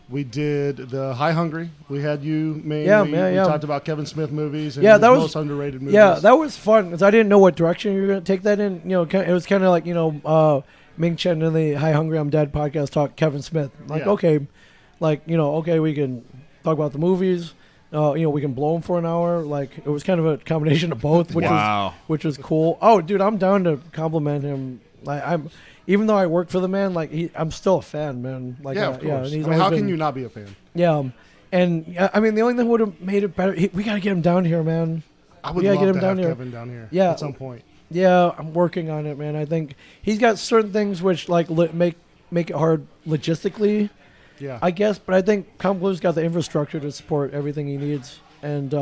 We did the High Hungry. We had you, Ming. Yeah, we talked about Kevin Smith movies and Yeah, his that was- most underrated movies. Yeah, that was fun because I didn't know what direction you were going to take that in. It was kind of like, Ming Chen and the Hi Hungry I'm Dead podcast talk Kevin Smith. Like, Yeah. okay, we can talk about the movies. We can blow him for an hour. Like, it was kind of a combination of both, which was cool. Oh, dude, I'm down to compliment him. Like, even though I work for the man, like I'm still a fan, man. Like, of course. and he's how always can been- you not be a fan? Yeah, and the only thing that would have made it better, we got to get him down here, man. I would Yeah, love get him to down have here. Kevin down here Yeah. at some point. Yeah, I'm working on it, man. I think he's got certain things which like make it hard logistically, Yeah. I guess. But I think Comicpalooza's got the infrastructure to support everything he needs. And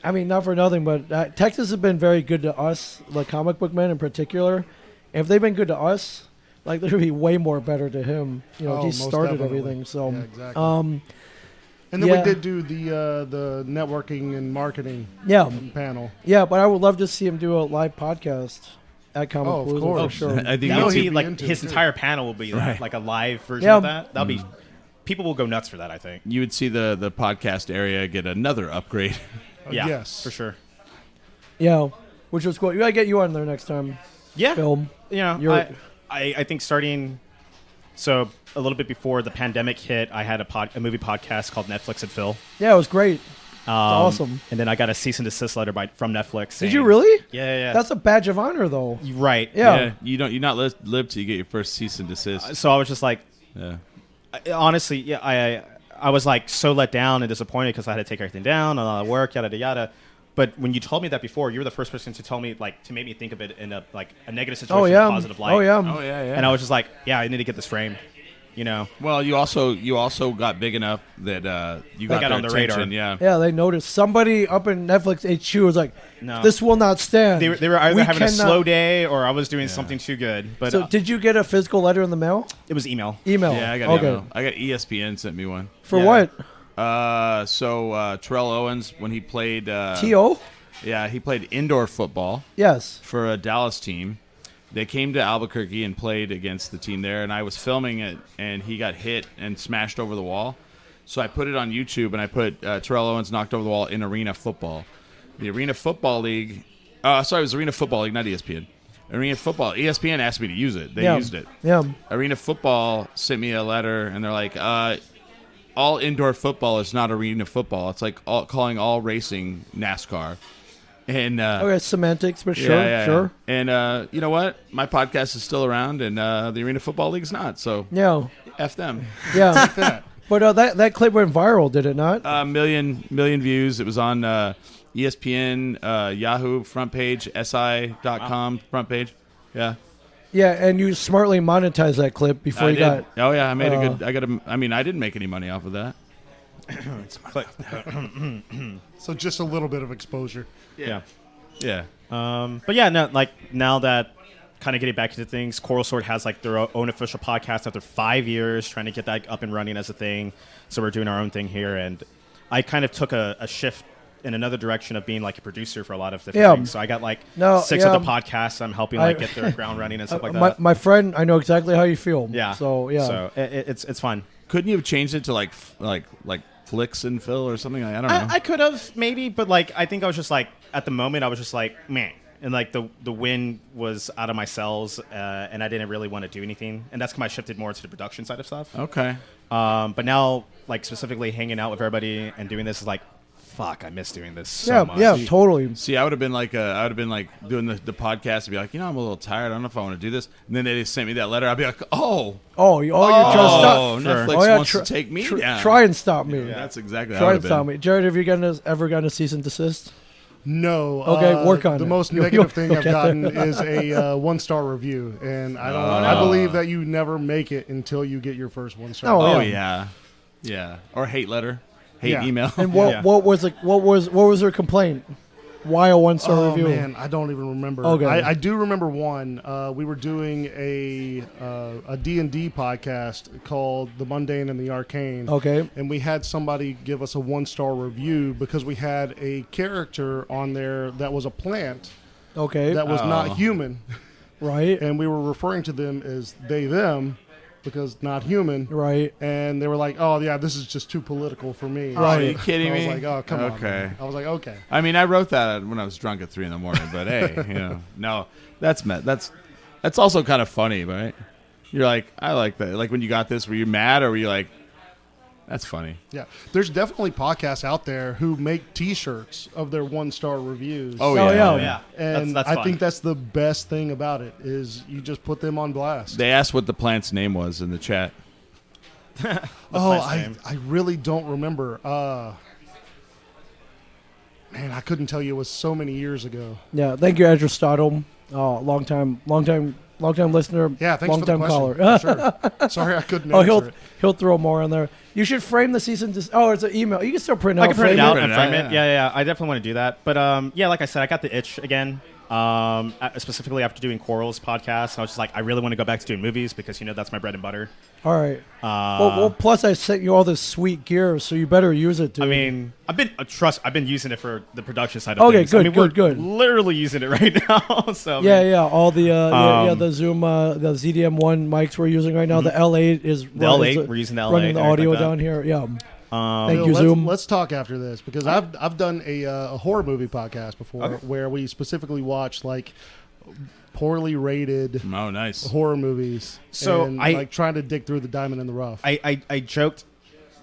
not for nothing, but Texas has been very good to us, the comic book men in particular. And if they've been good to us, like they're gonna be way more better to him. He most started definitely. everything. So, Yeah, exactly. And then yeah. we did do the networking and marketing yeah, panel. yeah. But I would love to see him do a live podcast at Oh, of Comicpalooza for course. sure. I think That you'll would see be like into his it, too. entire panel will be Right. like a live version Yeah. of that. That'll be people will go nuts for that. I think. you would see the podcast area get another upgrade. Yeah, Yes. for sure. Yeah, which was cool. We gotta get you on there next time. Yeah, Film. I think starting so a little bit before the pandemic hit, I had a movie podcast called Netflix and Phil. Yeah, it was great. Awesome. And then I got a cease and desist letter from Netflix. Did saying- you really? Yeah. That's a badge of honor, though. right. Yeah. You not live till you get your first cease and desist. So I was just like, Yeah. honestly, yeah, I was like so let down and disappointed because I had to take everything down, a lot of work, yada yada yada. But when you told me that before, you were the first person to tell me, like, to make me think of it in a negative situation, Oh yeah. in a positive light. Oh yeah. Oh yeah. And I was just like, yeah, I need to get this framed. Well, you also got big enough that you got got their on the radar. attention. Yeah. Yeah, they noticed somebody up in Netflix HQ was like, No. "This will not stand." They were either We having a cannot- slow day or I was doing something too good. But So, did you get a physical letter in the mail? it was email. Email. Yeah, I got okay. email. I got ESPN sent me one. For Yeah. what? So Terrell Owens, when he played T.O. yeah, he played indoor football Yes. for a Dallas team. They came to Albuquerque and played against the team there, and I was filming it, and he got hit and smashed over the wall. So I put it on YouTube, and I put Terrell Owens knocked over the wall in Arena Football. The Arena Football League, it was Arena Football League, not ESPN. Arena Football, ESPN asked me to use it. They Yeah. used it. Yeah. Arena Football sent me a letter, and they're like, all indoor football is not arena football. It's like calling all racing NASCAR. And Okay, semantics, but sure, yeah. sure. And you know what? My podcast is still around, and the Arena Football League's not. So Yeah. F them. Yeah. But that clip went viral, did it not? Million views. It was on ESPN, Yahoo front page, SI.com front page. Yeah. Yeah, and you smartly monetized that clip before I you did. got. Oh yeah, I made a good. I didn't make any money off of that. So just a little bit of exposure. Yeah. Yeah. But yeah, no, like now that kind of getting back into things, Coral Sword has like their own official podcast after 5 years trying to get that up and running as a thing. So we're doing our own thing here, and I kind of took a shift in another direction of being like a producer for a lot of different things. So I got like 6 other podcasts I'm helping like get their ground running and stuff like that. My friend, I know exactly how you feel. Yeah. So yeah. So it's fun. Couldn't you have changed it to like Flicks and Phil or something? I don't know. I could have maybe, but like I think I was just like at the moment I was just like man, and like the wind was out of my cells, and I didn't really want to do anything, and that's when I shifted more to the production side of stuff. Okay. But now like specifically hanging out with everybody and doing this is like, fuck, I miss doing this so much. Yeah, totally. See, I would have been like doing the podcast and be like, I'm a little tired. I don't know if I want to do this. And then they just sent me that letter. I'd be like, you're trying to stop. Netflix wants to take me down. Try and stop me. Yeah, that's exactly how Try I and would stop have me. Jared, have you ever gotten a cease and desist? No. Okay, work on the it. most You'll negative thing I've get there. gotten is a 1-star review, and I don't. I believe that you never make it until you get your first 1-star. Oh, Oh yeah. yeah. Or hate letter, hate Yeah. email. And what was her complaint? Why a 1-star review? Man, I don't even remember. Okay. I do remember one. We were doing a D&D podcast called The Mundane and the Arcane. Okay. And we had somebody give us a 1-star review because we had a character on there that was a plant, Okay. that was not human, Right. and we were referring to them as they them because not human. Right. And they were like, "Oh yeah, this is just too political for me." Oh, are you kidding I was me? like, "Oh, come on." Okay. Man. I was like, "Okay." I mean, I wrote that when I was drunk at 3 a.m. But hey, no, that's also kind of funny, right? You're like, I like that. Like when you got this, were you mad or were you like, that's funny? Yeah, there's definitely podcasts out there who make T-shirts of their 1-star reviews. Oh yeah. yeah. Oh, yeah. and that's I fun. think that's the best thing about it is you just put them on blast. They asked what the plant's name was in the chat. I really don't remember. Man, I couldn't tell you. It was so many years ago. Yeah. Thank you, Andrew Stottom. Long time listener. Yeah, thanks long for the time question. caller. Sure. Sorry, I couldn't Oh, answer it. he'll throw more on there. You should frame the season. It's an email. You can still print out. I can print it out frame and it. frame Yeah. it. Yeah. I definitely want to do that. But yeah, like I said, I got the itch again. Specifically after doing Coral's podcast, I was just like, I really want to go back to doing movies because that's my bread and butter. All right. Well, plus I sent you all this sweet gear, so you better use it, dude. I mean, I've been using it for the production side of Okay, things. good, I mean, we're good. literally using it right now. So I mean, yeah, all the the Zoom, the ZDM1 mics we're using right now. The L8 is the L8, we're using the L8 running the and everything audio like that. down here. Yeah. Thank Bill, you, Zoom. Let's talk after this because I've done a horror movie podcast before where we specifically watch like poorly rated Oh, nice. horror movies. So and, I- like trying to dig through the diamond in the rough. I joked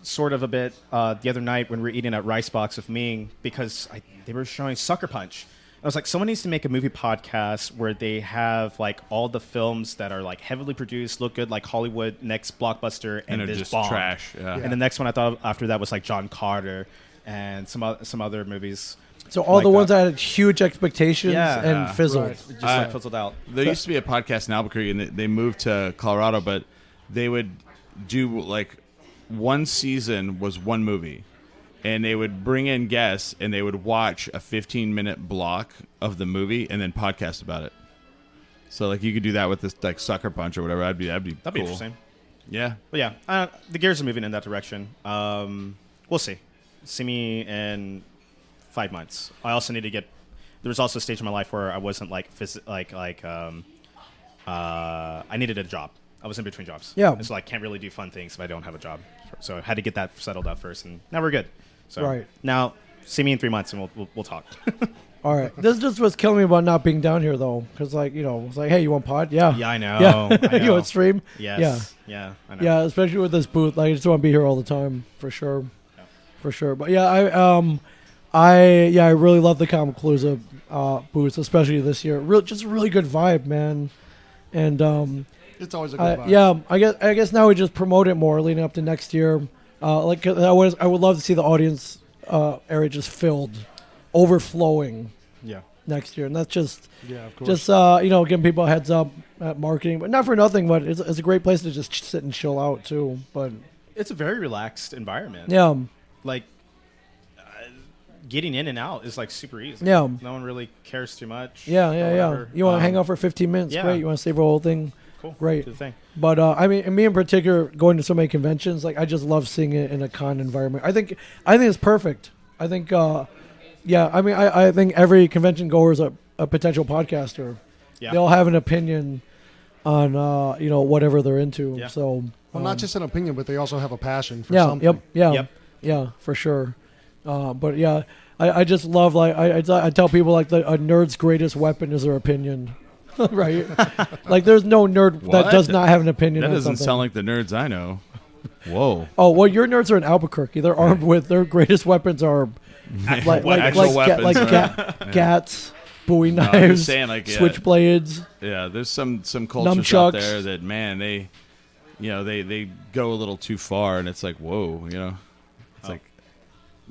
sort of a bit the other night when we were eating at Rice Box with Ming because they were showing Sucker Punch. I was like, someone needs to make a movie podcast where they have like all the films that are like heavily produced, look good, like Hollywood next blockbuster, And and they're this just bomb. trash. Yeah. And the next one I thought after that was like John Carter and some other movies. So all like the ones that. that had huge expectations Yeah. and fizzled. Right. Just like fizzled out. There used to be a podcast in Albuquerque, and they moved to Colorado, but they would do like one season was one movie, and they would bring in guests, and they would watch a 15-minute block of the movie and then podcast about it. So like you could do that with this like Sucker Punch or whatever. That'd be That'd be cool. interesting. Yeah. But yeah, the gears are moving in that direction. We'll see. See me in 5 months. I also need to get. There was also a stage in my life where I wasn't I needed a job. I was in between jobs. Yeah. And so I can't really do fun things if I don't have a job. So I had to get that settled out first, and now we're good. So Right. now, see me in 3 months, and we'll talk. All right. This is just what's killing me about not being down here, though. Because, it's like, hey, you want pod? Yeah. Yeah, I know. Yeah. I know. You want stream? Yes. Yeah. I know. Yeah, especially with this booth. Like, I just want to be here all the time, for sure. Yeah. For sure. But, yeah, I really love the Comicpalooza booth, especially this year. Just a really good vibe, man. And, it's always a good vibe. yeah, I guess now we just promote it more leading up to next year. I would love to see the audience area just filled, overflowing Yeah. next year, and that's just Of course. giving people a heads up at marketing, but not for nothing. But it's a great place to just sit and chill out too. But It's a very relaxed environment. yeah, Like getting in and out is like super easy. Yeah. No one really cares too much. yeah. or whatever. You want to hang out for 15 minutes? yeah. Great. You want to savor the whole thing? Cool. Great. Do the thing. But I mean, and me in particular, going to so many conventions, like I just love seeing it in a con environment. I think it's perfect. I think, I think every convention goer is a potential podcaster. Yeah. They all have an opinion on whatever they're into. Yeah. So well, not just an opinion, but they also have a passion for yeah, something. Yep. for sure. But yeah, I just love I tell people like a nerd's greatest weapon is their opinion. Right? Like there's no nerd that What? does not have an opinion. That on doesn't something. sound like the nerds I know. Whoa. Oh well, your nerds are in Albuquerque. They're armed with their greatest weapons are Actual weapons, right? gats, Bowie No, I'm just knives, saying, like, yeah. switchblades. Yeah, there's some cultures out Nunchucks. there that man they go a little too far, and it's like whoa,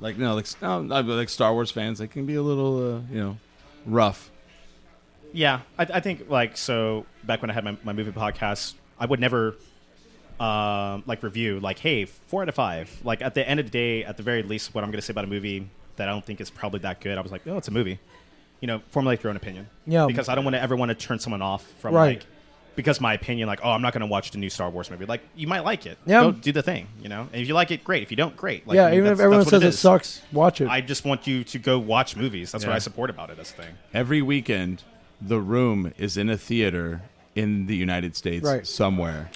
it's like Star Wars fans, they can be a little rough. Yeah. I think so back when I had my movie podcast, I would never review hey, 4 out of 5. Like at the end of the day, at the very least, what I'm going to say about a movie that I don't think is probably that good, I was like, oh, it's a movie. Formulate your own opinion. Yeah. Because I don't want to ever turn someone off from Right. because my opinion, like, oh, I'm not going to watch the new Star Wars movie. Like, you might like it. Yeah. Go do the thing, you know? And if you like it, great. If you don't, great. Like, yeah, I mean, even if that's everyone what says it is. sucks, watch it. I just want you to go watch movies. That's what Yeah. I support about it as a thing. Every weekend, The Room is in a theater in the United States Right. somewhere.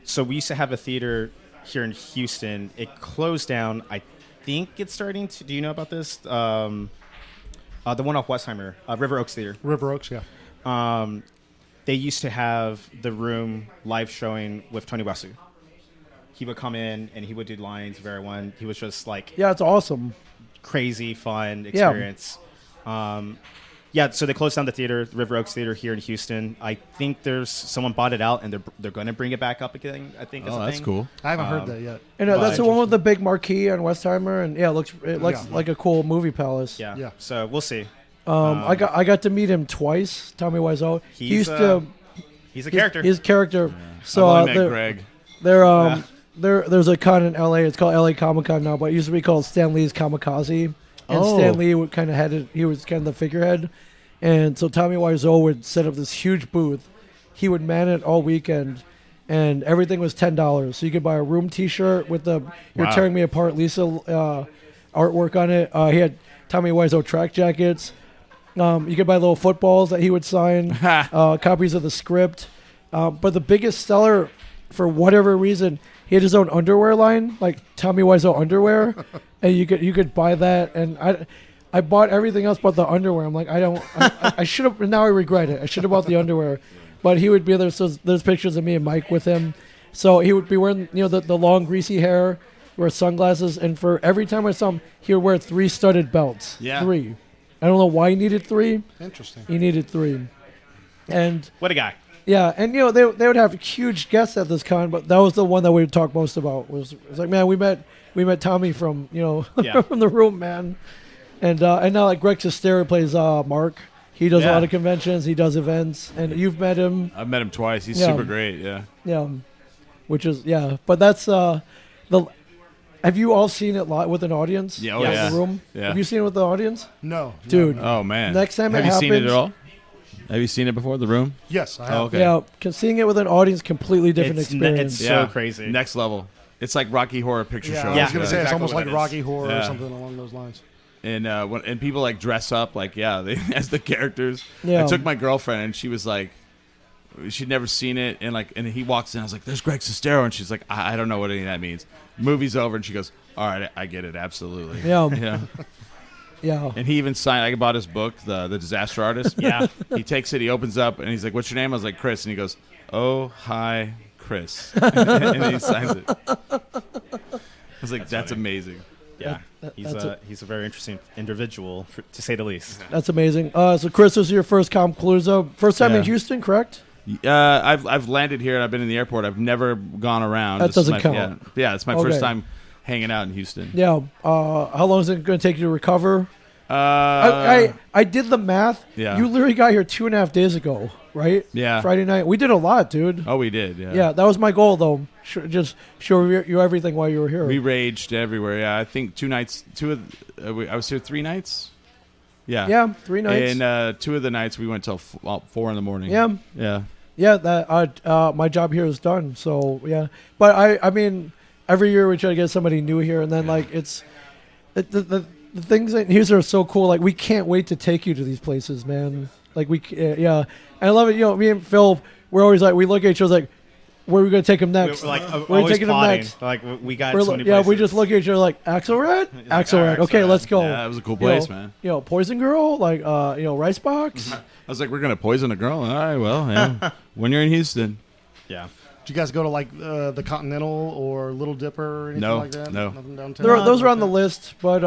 So we used to have a theater here in Houston. It closed down. I think it's starting to. Do you know about this? The one off Westheimer, River Oaks Theater. River Oaks, yeah. They used to have The Room live showing with Tony Wasu. He would come in and he would do lines of everyone. He was just like Yeah, it's awesome. crazy fun experience. Yeah, so they closed down the theater, the River Oaks Theater here in Houston. I think there's someone bought it out and they're going to bring it back up again. I think. Oh, that's cool. I haven't heard that yet. And that's the one with the big marquee on Westheimer, and yeah, it looks Yeah. like a cool movie palace. Yeah. Yeah. So we'll see. I got to meet him twice. Tommy Wiseau. He He's, used to. He's a character. He's a character. So I've only met Greg. there's a con in LA. It's called LA Comic Con now, but it used to be called Stan Lee's Kamikaze. And Stan Lee would kind of had it. He was kind of the figurehead, and so Tommy Wiseau would set up this huge booth. He would man it all weekend, and everything was $10. So you could buy a Room T-shirt with the "You're Wow. Tearing Me Apart" Lisa artwork on it. He had Tommy Wiseau track jackets. You could buy little footballs that he would sign, copies of the script. But the biggest seller, for whatever reason, he had his own underwear line, like Tommy Wiseau underwear, and you could buy that. And I bought everything else but the underwear. I'm like, I should have. Now I regret it. I should have bought the underwear. But he would be there. So there's pictures of me and Mike with him. So he would be wearing the long greasy hair, wear sunglasses, and for every time I saw him, he would wear 3 studded belts. Yeah. 3. I don't know why he needed 3. Interesting. He needed 3. And What a guy. yeah, and they would have huge guests at this con, but that was the one that we would talk most about. Was like, man, we met Tommy from Yeah. from The Room, man, and now like Greg Sestero plays Mark. He does a Yeah. lot of conventions. He does events, and you've met him. I've met him twice. He's Yeah. super great. Yeah. Yeah, which is But that's the. Have you all seen it live with an audience? Yeah, Like yeah. The Room. Yeah. Have you seen it with the audience, No. dude? Oh man. Next time have it you seen it happens- at all? Have you seen it before? The Room. Yes, I have. Oh, okay. Yeah, 'cause seeing it with an audience, completely different It's experience. so crazy. Next level. It's like Rocky Horror Picture Yeah, Show. I Yeah. was going to say, Exactly it's almost what like it is. Rocky Horror or Yeah. something along those lines. And people like dress up like they as the characters. Yeah. I took my girlfriend and she was like, she'd never seen it, and he walks in. I was like, "There's Greg Sestero," and she's like, "I don't know what any of that means." Movie's over, and she goes, "All right, I get it, absolutely." Yeah. Yeah. Yeah. And he even signed. I bought his book, the Disaster Artist. Yeah. He takes it. He opens up, and he's like, "What's your name?" I was like, "Chris," and he goes, "Oh, hi, Chris," and then he signs it. I was like, "That's funny. amazing." Yeah. That's He's a very interesting individual, to say the least. That's amazing. So Chris, this is your first Comicpalooza. First time Yeah. in Houston, correct? I've landed here and I've been in the airport. I've never gone around. That This is doesn't my- count. Yeah, it's my Okay. first time hanging out in Houston. Yeah. How long is it going to take you to recover? Uh, I did the math. Yeah. You literally got here 2.5 days ago, right? Yeah. Friday night. We did a lot, dude. Oh, we did. Yeah. Yeah, that was my goal, though. Just show you everything while you were here. We raged everywhere. Yeah, I think 2 nights. I was here 3 nights. Yeah. Yeah, 3 nights. And 2 of the nights we went till 4 in the morning. Yeah. Yeah. Yeah, that my job here is done. So yeah, but I mean, every year we try to get somebody new here, and then like the things that here are so cool. Like we can't wait to take you to these places, man. Like yeah, and I love it. Me and Phil, we're always like we look at each other like, where are we gonna take him next? We're like We're always taking him plotting. next. Like we got We're so lo- many yeah, places. we just look at each other like Axelrad, Axelrad. Okay, Axelrad. let's go. Yeah, that was a cool place, man. Poison Girl, like Rice Box. I was like, we're gonna poison a girl. All right, well, yeah. When you're in Houston. Yeah. Did you guys go to like the Continental or Little Dipper or anything No, like that? no. Nothing downtown? Those are on the list, but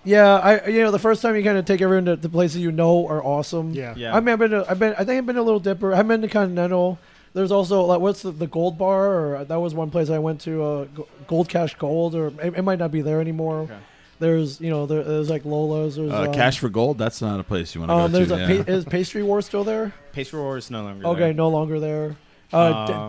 yeah, the first time you kind of take everyone to the places you know are awesome. Yeah. Yeah. I mean, I think I've been to Little Dipper. I've been to Continental. There's also like what's the Gold Bar, or that was one place I went to. Gold Cash Gold, or it might not be there anymore. Okay. There's there's like Lola's. There's Cash for Gold. That's not a place you want to go There's to. is Pastry War still there? Pastry War is no longer Okay, there. no longer there.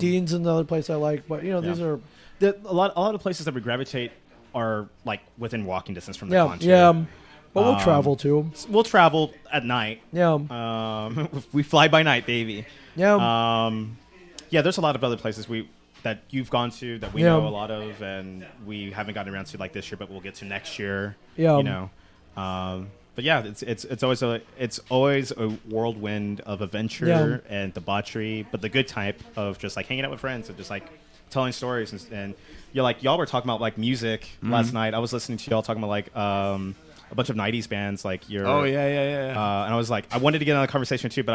Dean's another place I like, but these are A lot of places that we gravitate are like within walking distance from the con. too. but we'll travel too. We'll travel at night. Yeah, We fly by night, baby. yeah. yeah, there's a lot of other places that you've gone to that we know a lot of, and we haven't gotten around to like this year, but we'll get to next year. Yeah. You know. But yeah, it's always a whirlwind of adventure and debauchery, but the good type of just like hanging out with friends and just like telling stories and you're like y'all were talking about like music last night. I was listening to y'all talking about like a bunch of 90s bands like your and I was like I wanted to get on a conversation too, but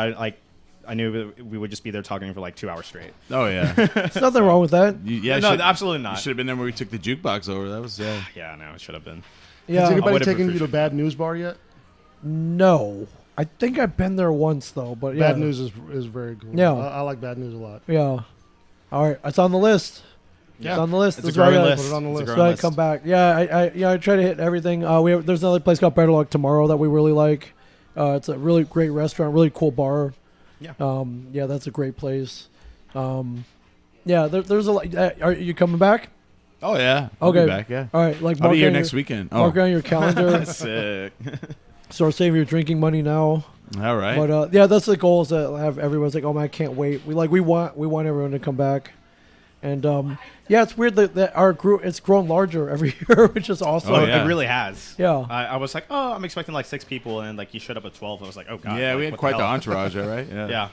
I knew we would just be there talking for like 2 hours straight. Oh yeah. There's nothing wrong with that. No, absolutely not. You should have been there when we took the jukebox over. That was yeah, no, it should have been. Yeah. Has anybody taken you to Bad News Bar yet? No. I think I've been there once though, but yeah. Bad News is very cool. Yeah. I like Bad News a lot. Yeah. All right, it's on the list. Yeah. It's on the list. It's a growing list. Put it on the list. So I come back. Yeah, I try to hit everything. There's another place called Better Luck Tomorrow that we really like. It's a really great restaurant, really cool bar. Yeah. Yeah, that's a great place. Yeah, there's a lot. Are you coming back? Oh yeah. I'll Okay. be back, yeah. All right, like I'll be here on next your, weekend. Mark on your calendar. Sick. Start saving your drinking money now. All right. But yeah, that's the goal. Is that have everyone's like, oh man, I can't wait. We want everyone to come back. And yeah, it's weird that our group it's grown larger every year, which is awesome. Oh, yeah. It really has. Yeah. I was like, oh, I'm expecting like 6 people, and like you showed up at 12. I was like, oh god. Yeah, like, we had what quite the hell? entourage, all right? Yeah. Yeah,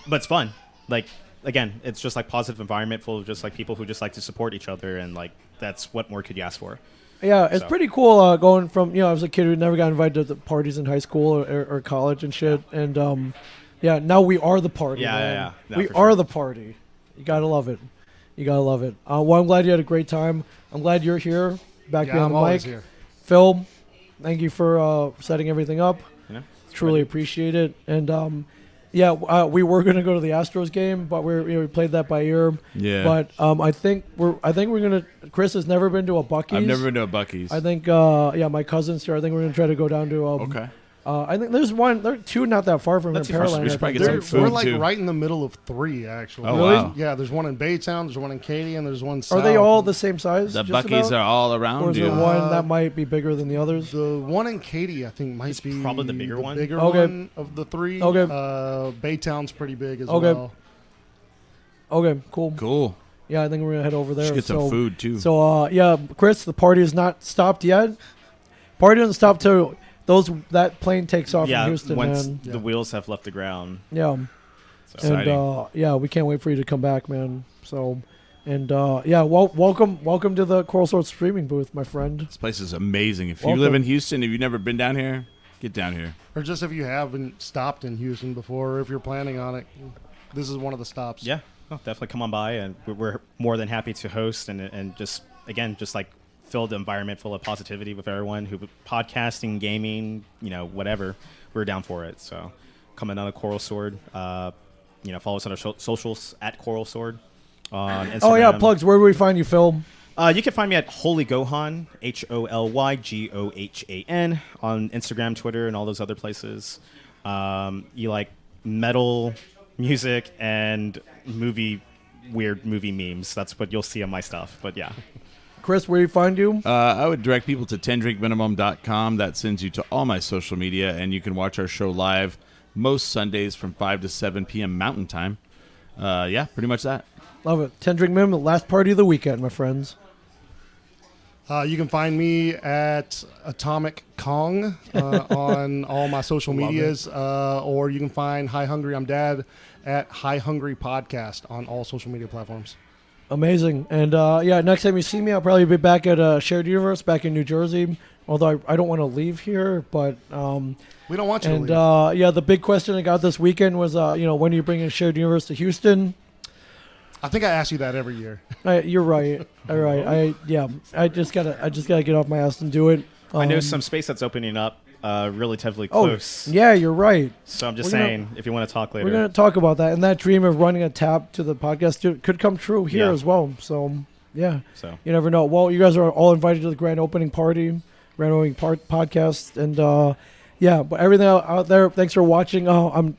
but it's fun. Like again, it's just like positive environment full of just like people who just like to support each other, and like that's what more could you ask for? Yeah, it's So. pretty cool going from, I was a kid who never got invited to the parties in high school or college and shit. And yeah, now we are the party. Yeah, man. yeah. No, we for are sure. the party. You got to love it. You got to love it. Well, I'm glad you had a great time. I'm glad you're here, back Yeah, behind I'm the always mic. here. Phil, thank you for setting everything up. You know? Truly appreciate it. And yeah, we were going to go to the Astros game, but we played that by ear. Yeah. But I think we're going to. Chris has never been to a Buc-ee's. I've never been to a Buc-ee's. I think yeah, my cousin's here. I think we're going to try to go down to. Okay. I think there are 2 not that far from here. Let's see if we Pearland, should I probably think. get We're some food, like too. right in the middle of 3, actually. Oh, Really? wow. Yeah, there's one in Baytown, there's one in Katy, and there's one south. Are they all the same size? The just Buc-ee's about? are all Or around is you. there one that might be bigger than the others? The one in Katy, I think, might It's be probably the bigger one. Bigger Okay. one of the 3. Okay. Baytown's pretty big as Okay. well. Okay, cool. Cool. Yeah, I think we're gonna head over there. Should get some food, too. So yeah, Chris, the party has not stopped yet. Party doesn't stop till that plane takes off Yeah, from Houston, once man. the wheels have left the ground. Yeah. So. And Exciting. yeah, we can't wait for you to come back, man. So, and yeah, welcome to the Coral Sword streaming booth, my friend. This place is amazing. If Welcome. you live in Houston, if you've never been down here, get down here. Or just if you haven't stopped in Houston before, or if you're planning on it, this is one of the stops. Yeah, oh, definitely come on by, and we're more than happy to host and just again just like fill the environment full of positivity with everyone who podcasting, gaming, whatever. We're down for it. So coming on a Coral Sword. Follow us on our socials at Coral Sword on Instagram. Oh yeah, plugs. Where do we find you, Phil? You can find me at Holy Gohan, HOLYGOHAN, on Instagram, Twitter, and all those other places. You like metal music and weird movie memes. That's what you'll see on my stuff. But yeah. Chris, where do you find you? I would direct people to 10drinkminimum.com. That sends you to all my social media, and you can watch our show live most Sundays from 5 to 7 p.m. Mountain Time. Yeah, pretty much that. Love it. 10 Drink Minimum, the last party of the weekend, my friends. You can find me at Atomic Kong on all my social medias, or you can find Hi Hungry I'm Dad at Hi Hungry Podcast on all social media platforms. Amazing. And yeah, next time you see me, I'll probably be back at Shared Universe back in New Jersey. Although I don't want to leave here, but We don't want you and to leave. yeah, the big question I got this weekend was when are you bringing Shared Universe to Houston? I think I ask you that every year. You're right. All right. I just gotta get off my ass and do it. I know some space that's opening up relatively Oh, close. yeah, you're right. So I'm just We're gonna- saying, if you want to talk later. We're gonna talk about that, and that dream of running a tab to the podcast could come true here Yeah. as well. So yeah, So you never know. Well, you guys are all invited to the grand opening party, grand opening podcast, and yeah. But everything out there, thanks for watching. I'm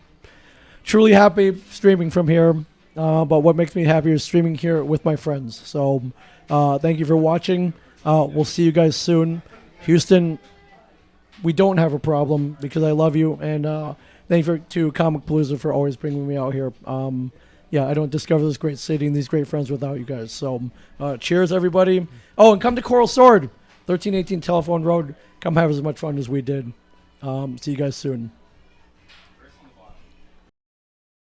truly happy streaming from here. But what makes me happier is streaming here with my friends. So thank you for watching. We'll see you guys soon. Houston, we don't have a problem because I love you. And thank you to Comicpalooza for always bringing me out here. I don't discover this great city and these great friends without you guys. So, cheers, everybody. Oh, and come to Coral Sword, 1318 Telephone Road. Come have as much fun as we did. See you guys soon.